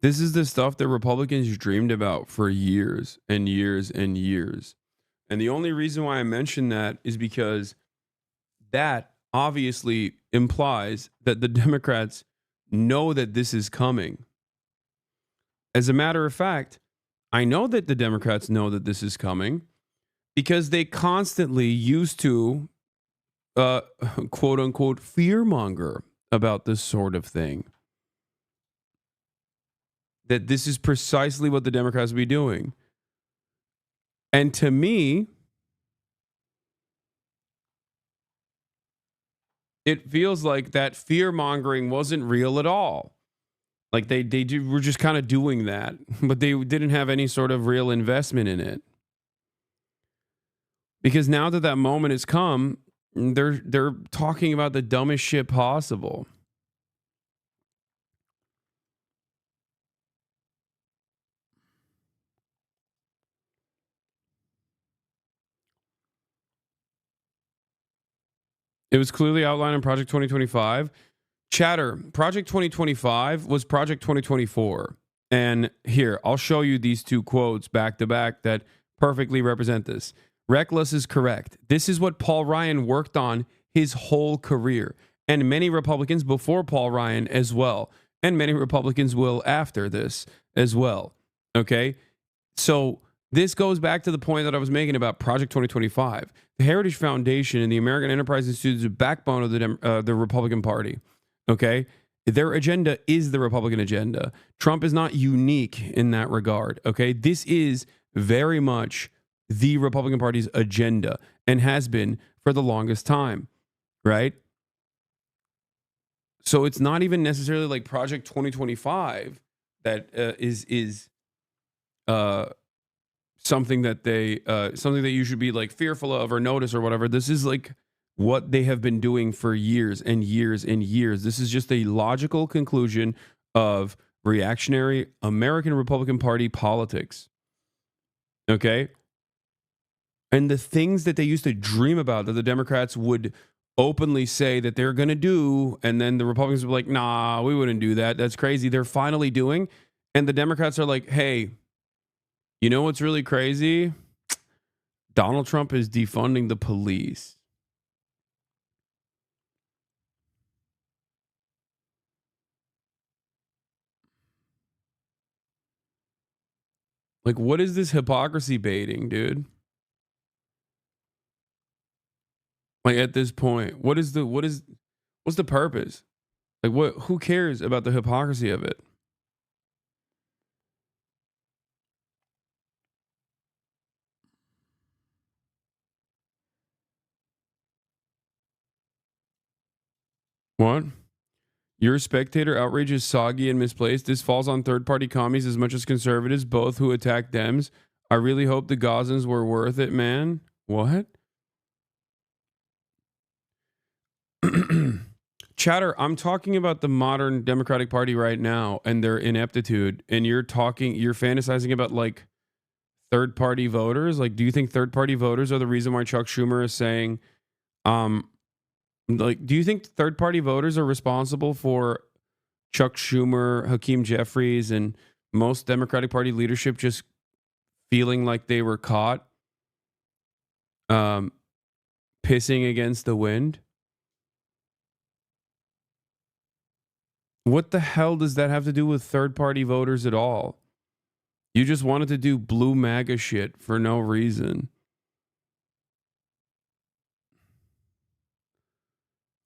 This is the stuff that Republicans dreamed about for years and years and years. And the only reason why I mention that is because that obviously implies that the Democrats know that this is coming. As a matter of fact, I know that the Democrats know that this is coming because they constantly used to, quote unquote, fearmonger about this sort of thing. That this is precisely what the Democrats will be doing. And to me, it feels like that fear mongering wasn't real at all. Like they were just kind of doing that, but they didn't have any sort of real investment in it. Because now that that moment has come, they're talking about the dumbest shit possible. It was clearly outlined in Project 2025. Chatter, Project 2025 was Project 2024. And here, I'll show you these two quotes back to back that perfectly represent this. Reckless is correct. This is what Paul Ryan worked on his whole career, and many Republicans before Paul Ryan as well, and many Republicans will after this as well. Okay? So this goes back to the point that I was making about Project 2025. The Heritage Foundation and the American Enterprise Institute is the backbone of the Republican Party. Okay? Their agenda is the Republican agenda. Trump is not unique in that regard. Okay? This is very much the Republican Party's agenda and has been for the longest time. Right? So it's not even necessarily like Project 2025 that is something that they something that you should be like fearful of or notice or whatever. This is like what they have been doing for years and years and years. This is just a logical conclusion of reactionary American Republican Party politics. Okay? And the things that they used to dream about that the Democrats would openly say that they're going to do, and then the Republicans were like, nah, we wouldn't do that. That's crazy. They're finally doing. And the Democrats are like, hey, you know what's really crazy? Donald Trump is defunding the police. Like, what is this hypocrisy baiting, dude? Like, at this point, what's the purpose? Like, who cares about the hypocrisy of it? What? Your spectator outrage is soggy and misplaced. This falls on third-party commies as much as conservatives, both who attack Dems. I really hope the Gazans were worth it, man. What? Chatter, I'm talking about the modern Democratic Party right now and their ineptitude, and you're fantasizing about like third-party voters? Like, do you think third-party voters are the reason why Chuck Schumer is saying, like, do you think third-party voters are responsible for Chuck Schumer, Hakeem Jeffries, and most Democratic Party leadership just feeling like they were caught pissing against the wind? What the hell does that have to do with third-party voters at all? You just wanted to do blue MAGA shit for no reason.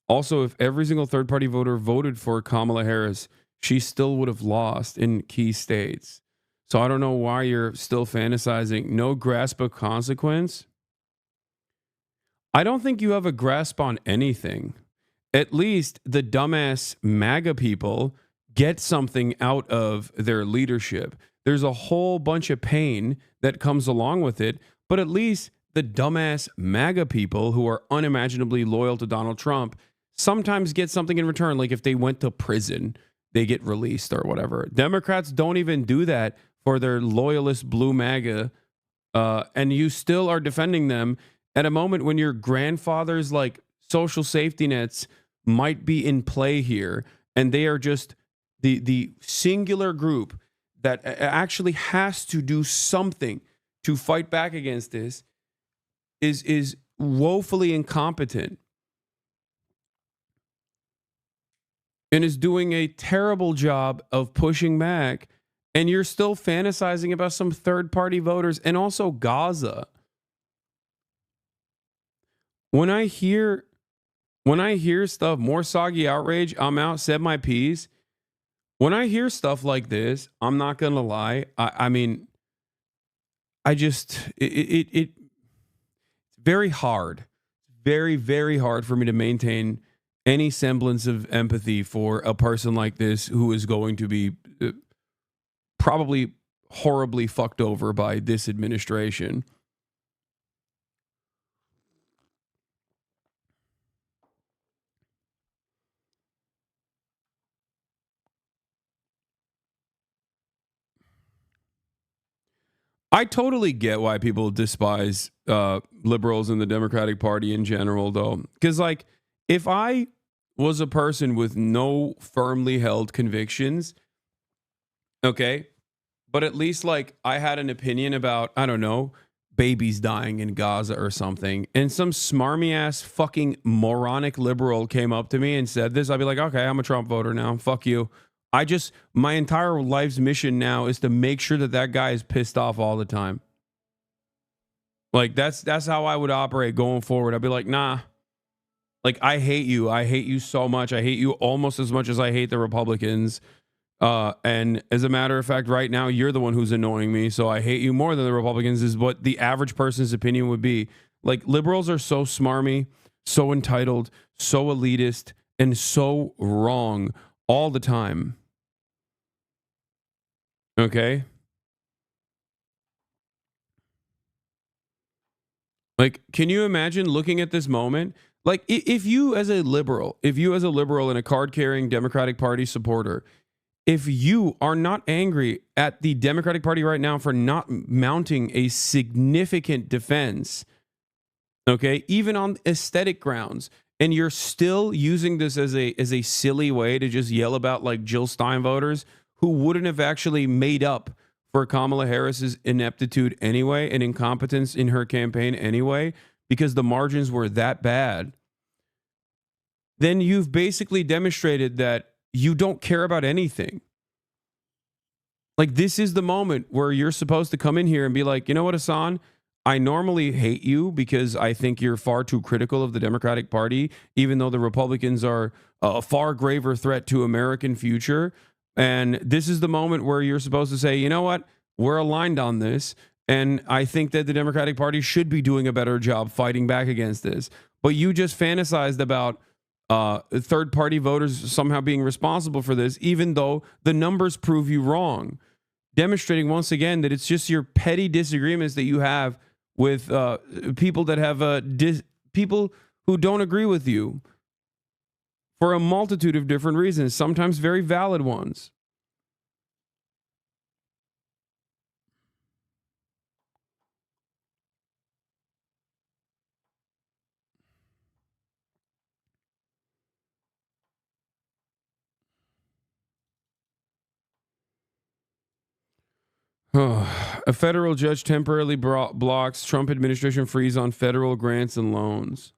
Also, if every single third-party voter voted for Kamala Harris, she still would have lost in key states. So I don't know why you're still fantasizing. No grasp of consequence? I don't think you have a grasp on anything. At least the dumbass MAGA people get something out of their leadership. There's a whole bunch of pain that comes along with it, but at least the dumbass MAGA people who are unimaginably loyal to Donald Trump sometimes get something in return. Like if they went to prison, they get released or whatever. Democrats don't even do that for their loyalist blue MAGA, and you still are defending them at a moment when your grandfather's like social safety nets might be in play here, and they are just the singular group that actually has to do something to fight back against this is woefully incompetent and is doing a terrible job of pushing back, and you're still fantasizing about some third-party voters and also Gaza. When I hear stuff, more soggy outrage, I'm out, said my piece. When I hear stuff like this, I'm not going to lie. I mean, I just, it's very hard, very, very hard for me to maintain any semblance of empathy for a person like this who is going to be probably horribly fucked over by this administration. I totally get why people despise liberals in the Democratic Party in general, though. Because, like, if I was a person with no firmly held convictions, okay, but at least, like, I had an opinion about, I don't know, babies dying in Gaza or something, and some smarmy ass fucking moronic liberal came up to me and said this, I'd be like, okay, I'm a Trump voter now. Fuck you. My entire life's mission now is to make sure that that guy is pissed off all the time. Like, that's how I would operate going forward. I'd be like, nah, like, I hate you. I hate you so much. I hate you almost as much as I hate the Republicans. And as a matter of fact, right now, you're the one who's annoying me. So I hate you more than the Republicans is what the average person's opinion would be. Like, liberals are so smarmy, so entitled, so elitist, and so wrong all the time. Okay? Like, can you imagine looking at this moment? Like, if you as a liberal and a card-carrying Democratic Party supporter, if you are not angry at the Democratic Party right now for not mounting a significant defense, okay, even on aesthetic grounds, and you're still using this as a silly way to just yell about like Jill Stein voters who wouldn't have actually made up for Kamala Harris's ineptitude anyway and incompetence in her campaign anyway, because the margins were that bad, then you've basically demonstrated that you don't care about anything. Like, this is the moment where you're supposed to come in here and be like, you know what, Hasan? I normally hate you because I think you're far too critical of the Democratic Party, even though the Republicans are a far graver threat to American future. And this is the moment where you're supposed to say, you know what? We're aligned on this. And I think that the Democratic Party should be doing a better job fighting back against this. But you just fantasized about third-party voters somehow being responsible for this, even though the numbers prove you wrong, demonstrating once again that it's just your petty disagreements that you have with people that have people who don't agree with you for a multitude of different reasons, sometimes very valid ones. A federal judge temporarily blocks Trump administration freeze on federal grants and loans.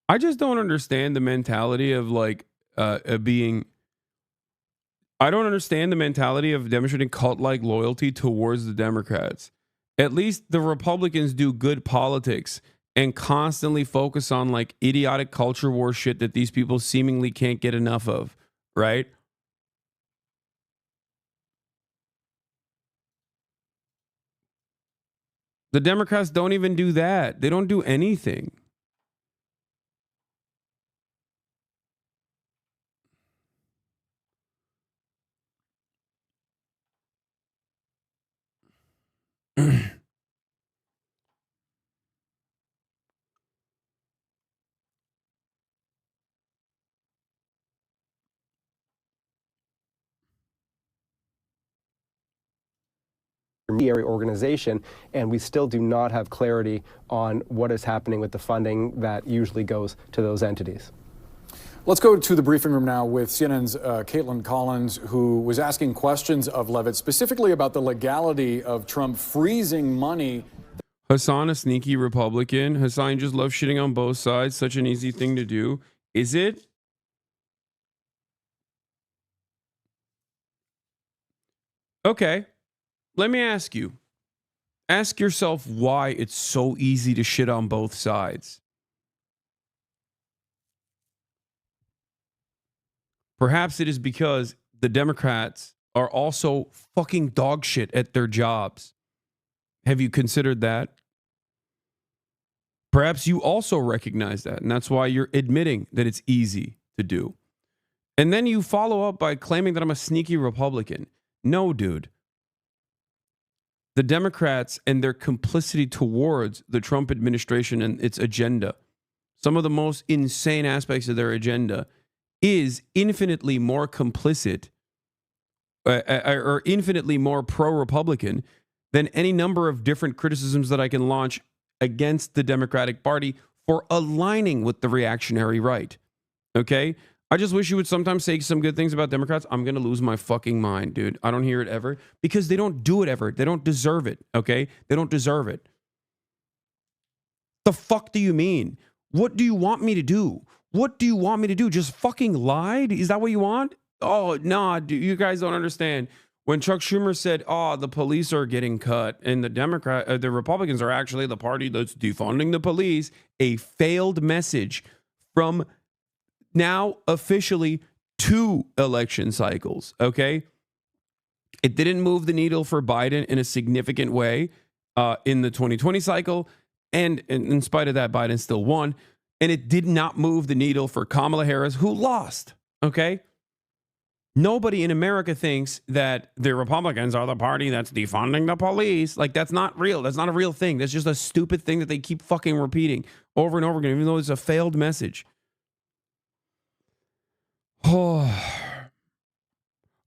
I just don't understand the mentality of like being. I don't understand the mentality of demonstrating cult-like loyalty towards the Democrats. At least the Republicans do good politics and constantly focus on like idiotic culture war shit that these people seemingly can't get enough of, right? The Democrats don't even do that. They don't do anything. Intermediary organization, and we still do not have clarity on what is happening with the funding that usually goes to those entities. Let's go to the briefing room now with CNN's Caitlin Collins, who was asking questions of Levitt specifically about the legality of Trump freezing money. Hasan, a sneaky Republican. Hasan just loves shitting on both sides. Such an easy thing to do. Is it? Okay. Let me ask you. Ask yourself why it's so easy to shit on both sides. Perhaps it is because the Democrats are also fucking dog shit at their jobs. Have you considered that? Perhaps you also recognize that, and that's why you're admitting that it's easy to do. And then you follow up by claiming that I'm a sneaky Republican. No, dude. The Democrats and their complicity towards the Trump administration and its agenda, some of the most insane aspects of their agenda, is infinitely more complicit or infinitely more pro-Republican than any number of different criticisms that I can launch against the Democratic Party for aligning with the reactionary right. Okay? I just wish you would sometimes say some good things about Democrats. I'm going to lose my fucking mind, dude. I don't hear it ever because they don't do it ever. They don't deserve it, okay? They don't deserve it. The fuck do you mean? What do you want me to do? What do you want me to do? Just fucking lie? Is that what you want? Oh, nah, dude, you guys don't understand. When Chuck Schumer said, "Oh, the police are getting cut," and the Republicans are actually the party that's defunding the police, a failed message from now officially 2 election cycles. Okay, it didn't move the needle for Biden in a significant way in the 2020 cycle, and in spite of that, Biden still won. And it did not move the needle for Kamala Harris, who lost. Okay. Nobody in America thinks that the Republicans are the party that's defunding the police. Like, that's not real. That's not a real thing. That's just a stupid thing that they keep fucking repeating over and over again, even though it's a failed message. Oh.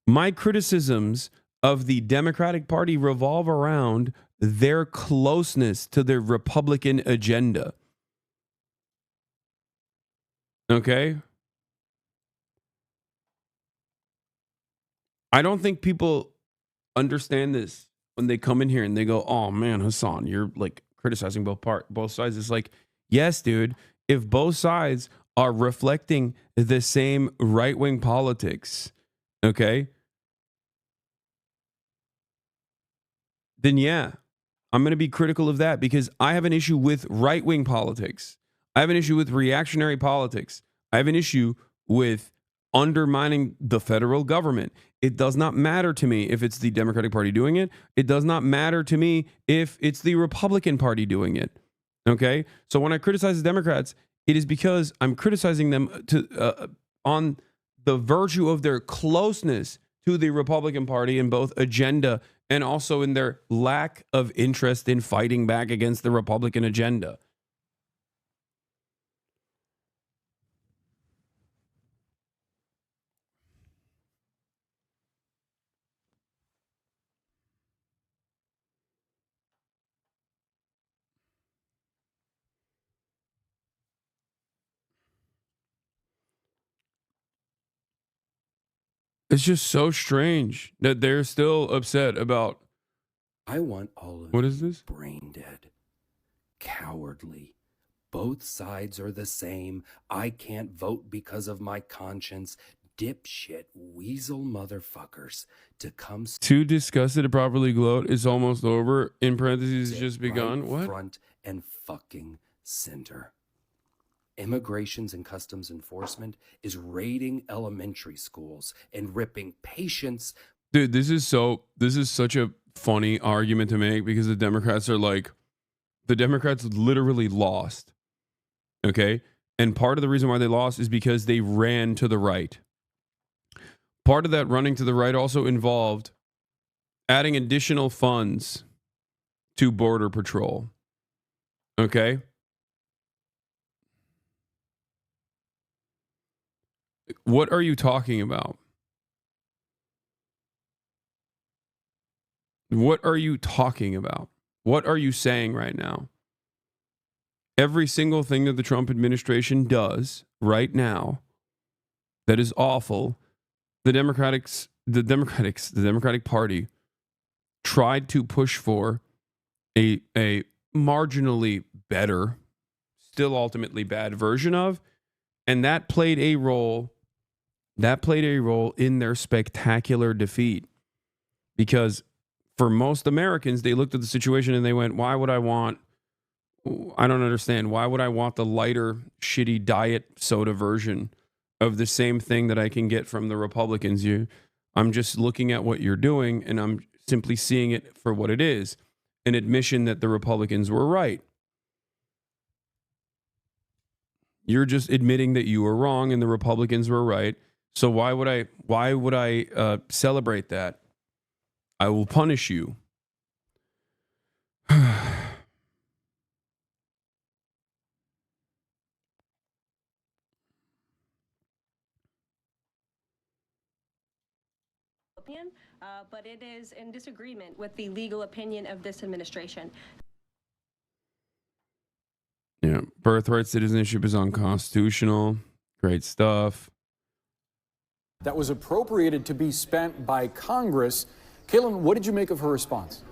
My criticisms of the Democratic Party revolve around their closeness to the Republican agenda. Okay? I don't think people understand this when they come in here and they go, "Oh man, Hasan, you're like criticizing both sides." It's like, yes, dude, if both sides are reflecting the same right-wing politics, okay? Then yeah, I'm going to be critical of that because I have an issue with right-wing politics. I have an issue with reactionary politics. I have an issue with undermining the federal government. It does not matter to me if it's the Democratic Party doing it. It does not matter to me if it's the Republican Party doing it. Okay? So when I criticize the Democrats, it is because I'm criticizing them on the virtue of their closeness to the Republican Party in both agenda and also in their lack of interest in fighting back against the Republican agenda. It's just so strange that they're still upset about. I want all of What you is this? brain dead, cowardly. Both sides are the same. I can't vote because of my conscience. Dipshit weasel motherfuckers to come Too disgusted to properly gloat. It's almost over. In parentheses, it's just begun. right What? front and fucking center. Immigrations and Customs Enforcement is raiding elementary schools and ripping patients. Dude, this is such a funny argument to make because the Democrats literally lost. Okay? And part of the reason why they lost is because they ran to the right. Part of that running to the right also involved adding additional funds to Border Patrol. Okay? What are you talking about? What are you talking about? What are you saying right now? Every single thing that the Trump administration does right now that is awful, the Democratic Party tried to push for a marginally better, still ultimately bad version of, and that played a role in their spectacular defeat. Because for most Americans, they looked at the situation and they went, I don't understand. Why would I want the lighter, shitty diet soda version of the same thing that I can get from the Republicans? I'm just looking at what you're doing and I'm simply seeing it for what it is, an admission that the Republicans were right. You're just admitting that you were wrong and the Republicans were right. So why would I celebrate that? I will punish you. But it is in disagreement with the legal opinion of this administration. Yeah, birthright citizenship is unconstitutional. Great stuff. That was appropriated to be spent by Congress. Caitlin, what did you make of her response?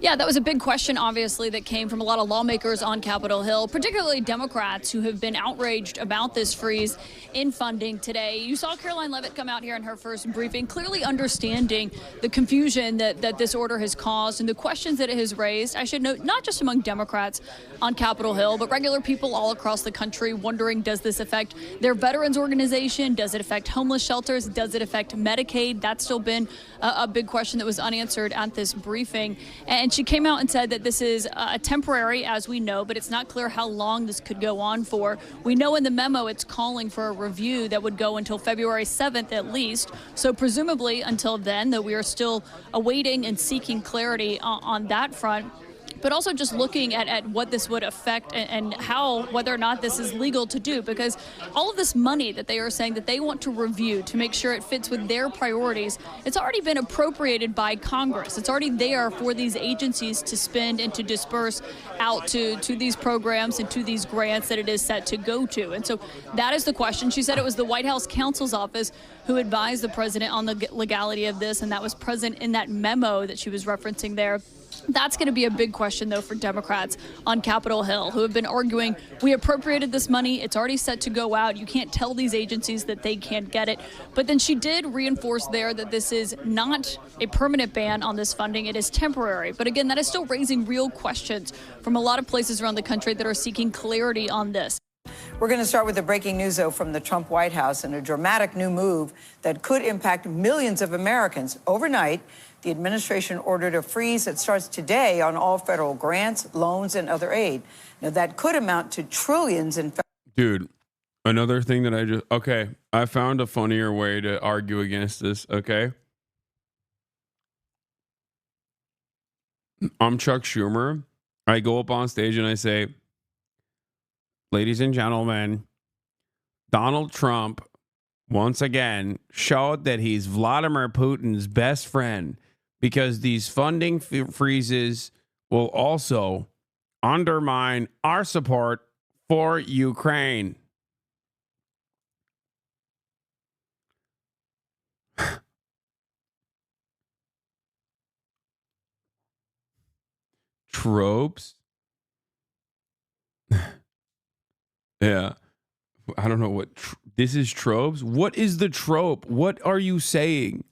Yeah, that was a big question, obviously, that came from a lot of lawmakers on Capitol Hill, particularly Democrats who have been outraged about this freeze in funding today. You saw Caroline Leavitt come out here in her first briefing, clearly understanding the confusion that this order has caused and the questions that it has raised. I should note, not just among Democrats on Capitol Hill, but regular people all across the country wondering, does this affect their veterans organization? Does it affect homeless shelters? Does it affect Medicaid? That's still been a big question that was unanswered at this briefing. And she came out and said that this is temporary, as we know, but it's not clear how long this could go on for. We know in the memo it's calling for a review that would go until February 7th at least. So presumably until then, that we are still awaiting and seeking clarity on that front. But also just looking at what this would affect and how, whether or not this is legal to do, because all of this money that they are saying that they want to review to make sure it fits with their priorities, it's already been appropriated by Congress. It's already there for these agencies to spend and to disperse out to these programs and to these grants that it is set to go to. And so that is the question. She said it was the White House counsel's office who advised the president on the legality of this, and that was present in that memo that she was referencing there. That's going to be a big question, though, for Democrats on Capitol Hill, who have been arguing, we appropriated this money. It's already set to go out. You can't tell these agencies that they can't get it. But then she did reinforce there that this is not a permanent ban on this funding. It is temporary. But again, that is still raising real questions from a lot of places around the country that are seeking clarity on this. We're going to start with the breaking news, though, from the Trump White House and a dramatic new move that could impact millions of Americans. Overnight, the administration ordered a freeze that starts today on all federal grants, loans, and other aid. Now, that could amount to trillions in. Dude, another thing that I found a funnier way to argue against this, okay? I'm Chuck Schumer. I go up on stage and I say, ladies and gentlemen, Donald Trump once again showed that he's Vladimir Putin's best friend, because these funding freezes will also undermine our support for Ukraine. Tropes? Yeah. I don't know what this is. Tropes? What is the trope? What are you saying?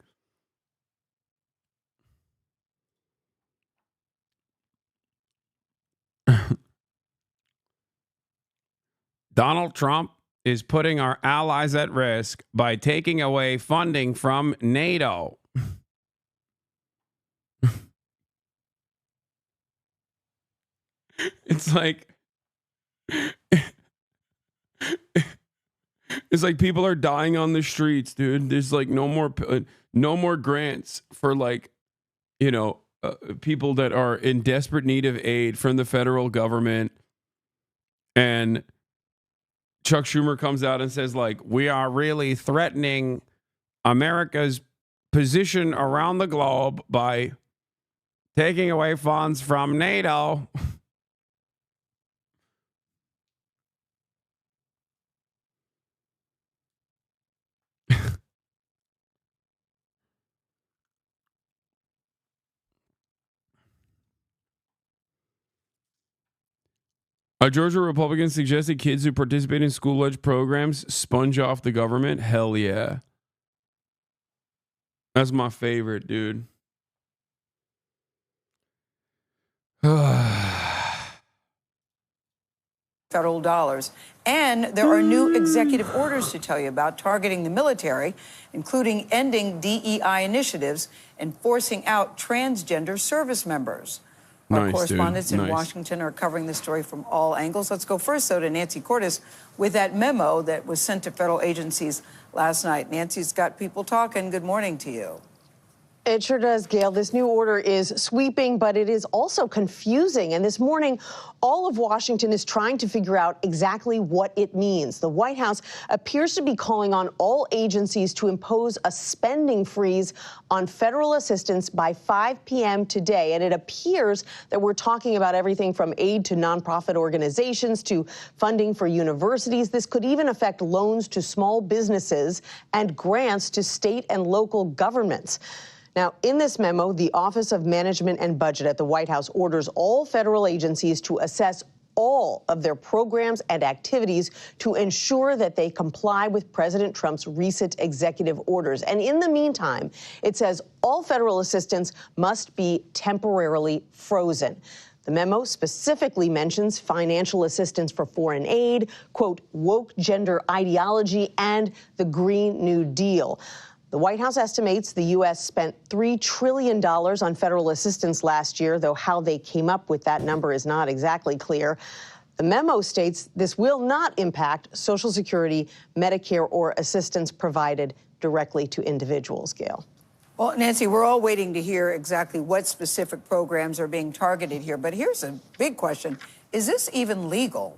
Donald Trump is putting our allies at risk by taking away funding from NATO. It's like it's like people are dying on the streets, dude. There's like no more grants for like, people that are in desperate need of aid from the federal government. And Chuck Schumer comes out and says like, we are really threatening America's position around the globe by taking away funds from NATO. A Georgia Republican suggested kids who participate in school lunch programs sponge off the government. Hell yeah. That's my favorite, dude. Federal dollars. And there are new executive orders to tell you about targeting the military, including ending DEI initiatives and forcing out transgender service members. Our Nice, correspondents dude. in Nice. Washington are covering this story from all angles. Let's go first, though, to Nancy Cordes with that memo that was sent to federal agencies last night. Nancy's got people talking. Good morning to you. It sure does, Gail. This new order is sweeping, but it is also confusing. And this morning, all of Washington is trying to figure out exactly what it means. The White House appears to be calling on all agencies to impose a spending freeze on federal assistance by 5 p.m. today. And it appears that we're talking about everything from aid to nonprofit organizations to funding for universities. This could even affect loans to small businesses and grants to state and local governments. Now, in this memo, the Office of Management and Budget at the White House orders all federal agencies to assess all of their programs and activities to ensure that they comply with President Trump's recent executive orders. And in the meantime, it says all federal assistance must be temporarily frozen. The memo specifically mentions financial assistance for foreign aid, quote, woke gender ideology, and the Green New Deal. The White House estimates the U.S. spent $3 trillion on federal assistance last year, though how they came up with that number is not exactly clear. The memo states this will not impact Social Security, Medicare, or assistance provided directly to individuals, Gail. Well, Nancy, we're all waiting to hear exactly what specific programs are being targeted here. But here's a big question. Is this even legal?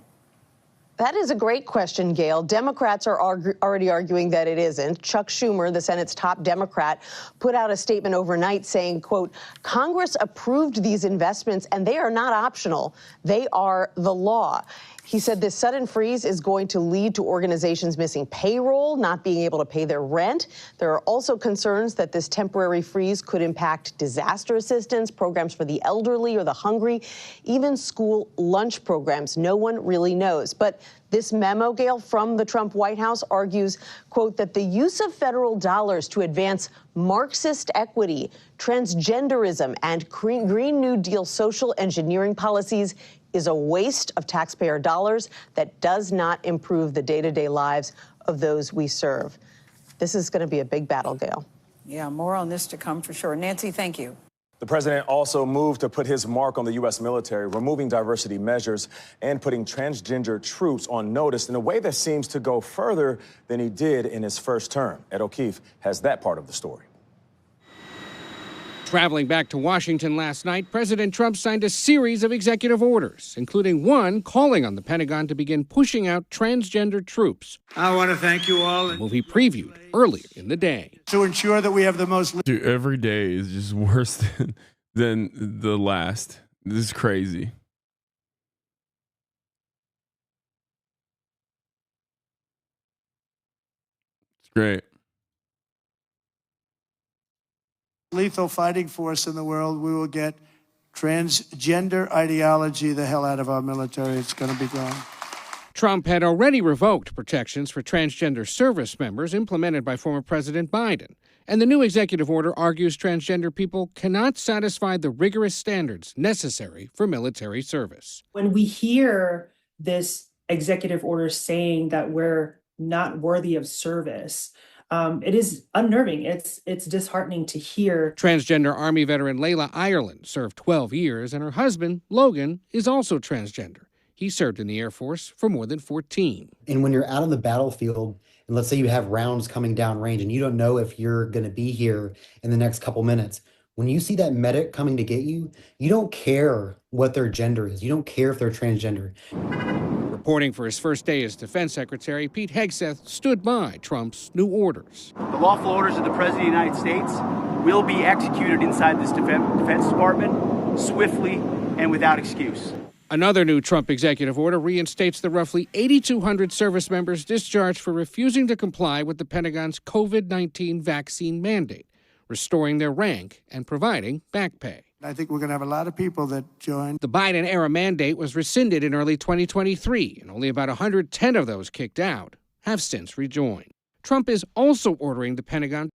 That is a great question, Gail. Democrats are already arguing that it isn't. Chuck Schumer, the Senate's top Democrat, put out a statement overnight saying, quote, Congress approved these investments and they are not optional. They are the law. He said this sudden freeze is going to lead to organizations missing payroll, not being able to pay their rent. There are also concerns that this temporary freeze could impact disaster assistance, programs for the elderly or the hungry, even school lunch programs. No one really knows. But this memo, Gail, from the Trump White House argues, quote, that the use of federal dollars to advance Marxist equity, transgenderism, and Green New Deal social engineering policies is a waste of taxpayer dollars that does not improve the day-to-day lives of those we serve. This is going to be a big battle, Gail. Yeah, more on this to come for sure. Nancy, thank you. The president also moved to put his mark on the U.S. military, removing diversity measures and putting transgender troops on notice in a way that seems to go further than he did in his first term. Ed O'Keefe has that part of the story. Traveling back to Washington last night, President Trump signed a series of executive orders, including one calling on the Pentagon to begin pushing out transgender troops. I want to thank you all. A move he previewed earlier in the day. To ensure that we have the most... Dude, every day is just worse than the last. This is crazy. It's great. lethal fighting force in the world, we will get transgender ideology the hell out of our military. It's going to be gone. Trump had already revoked protections for transgender service members implemented by former President Biden. And the new executive order argues transgender people cannot satisfy the rigorous standards necessary for military service. When we hear this executive order saying that we're not worthy of service, it is unnerving. It's disheartening to hear. Transgender Army veteran Layla Ireland served 12 years, and her husband, Logan, is also transgender. He served in the Air Force for more than 14. And when you're out on the battlefield, and let's say you have rounds coming down range and you don't know if you're going to be here in the next couple minutes, when you see that medic coming to get you, you don't care what their gender is. You don't care if they're transgender. Reporting for his first day as Defense Secretary, Pete Hegseth stood by Trump's new orders. The lawful orders of the President of the United States will be executed inside this Defense Department swiftly and without excuse. Another new Trump executive order reinstates the roughly 8,200 service members discharged for refusing to comply with the Pentagon's COVID-19 vaccine mandate, restoring their rank and providing back pay. I think we're going to have a lot of people that join. The Biden-era mandate was rescinded in early 2023, and only about 110 of those kicked out have since rejoined. Trump is also ordering the Pentagon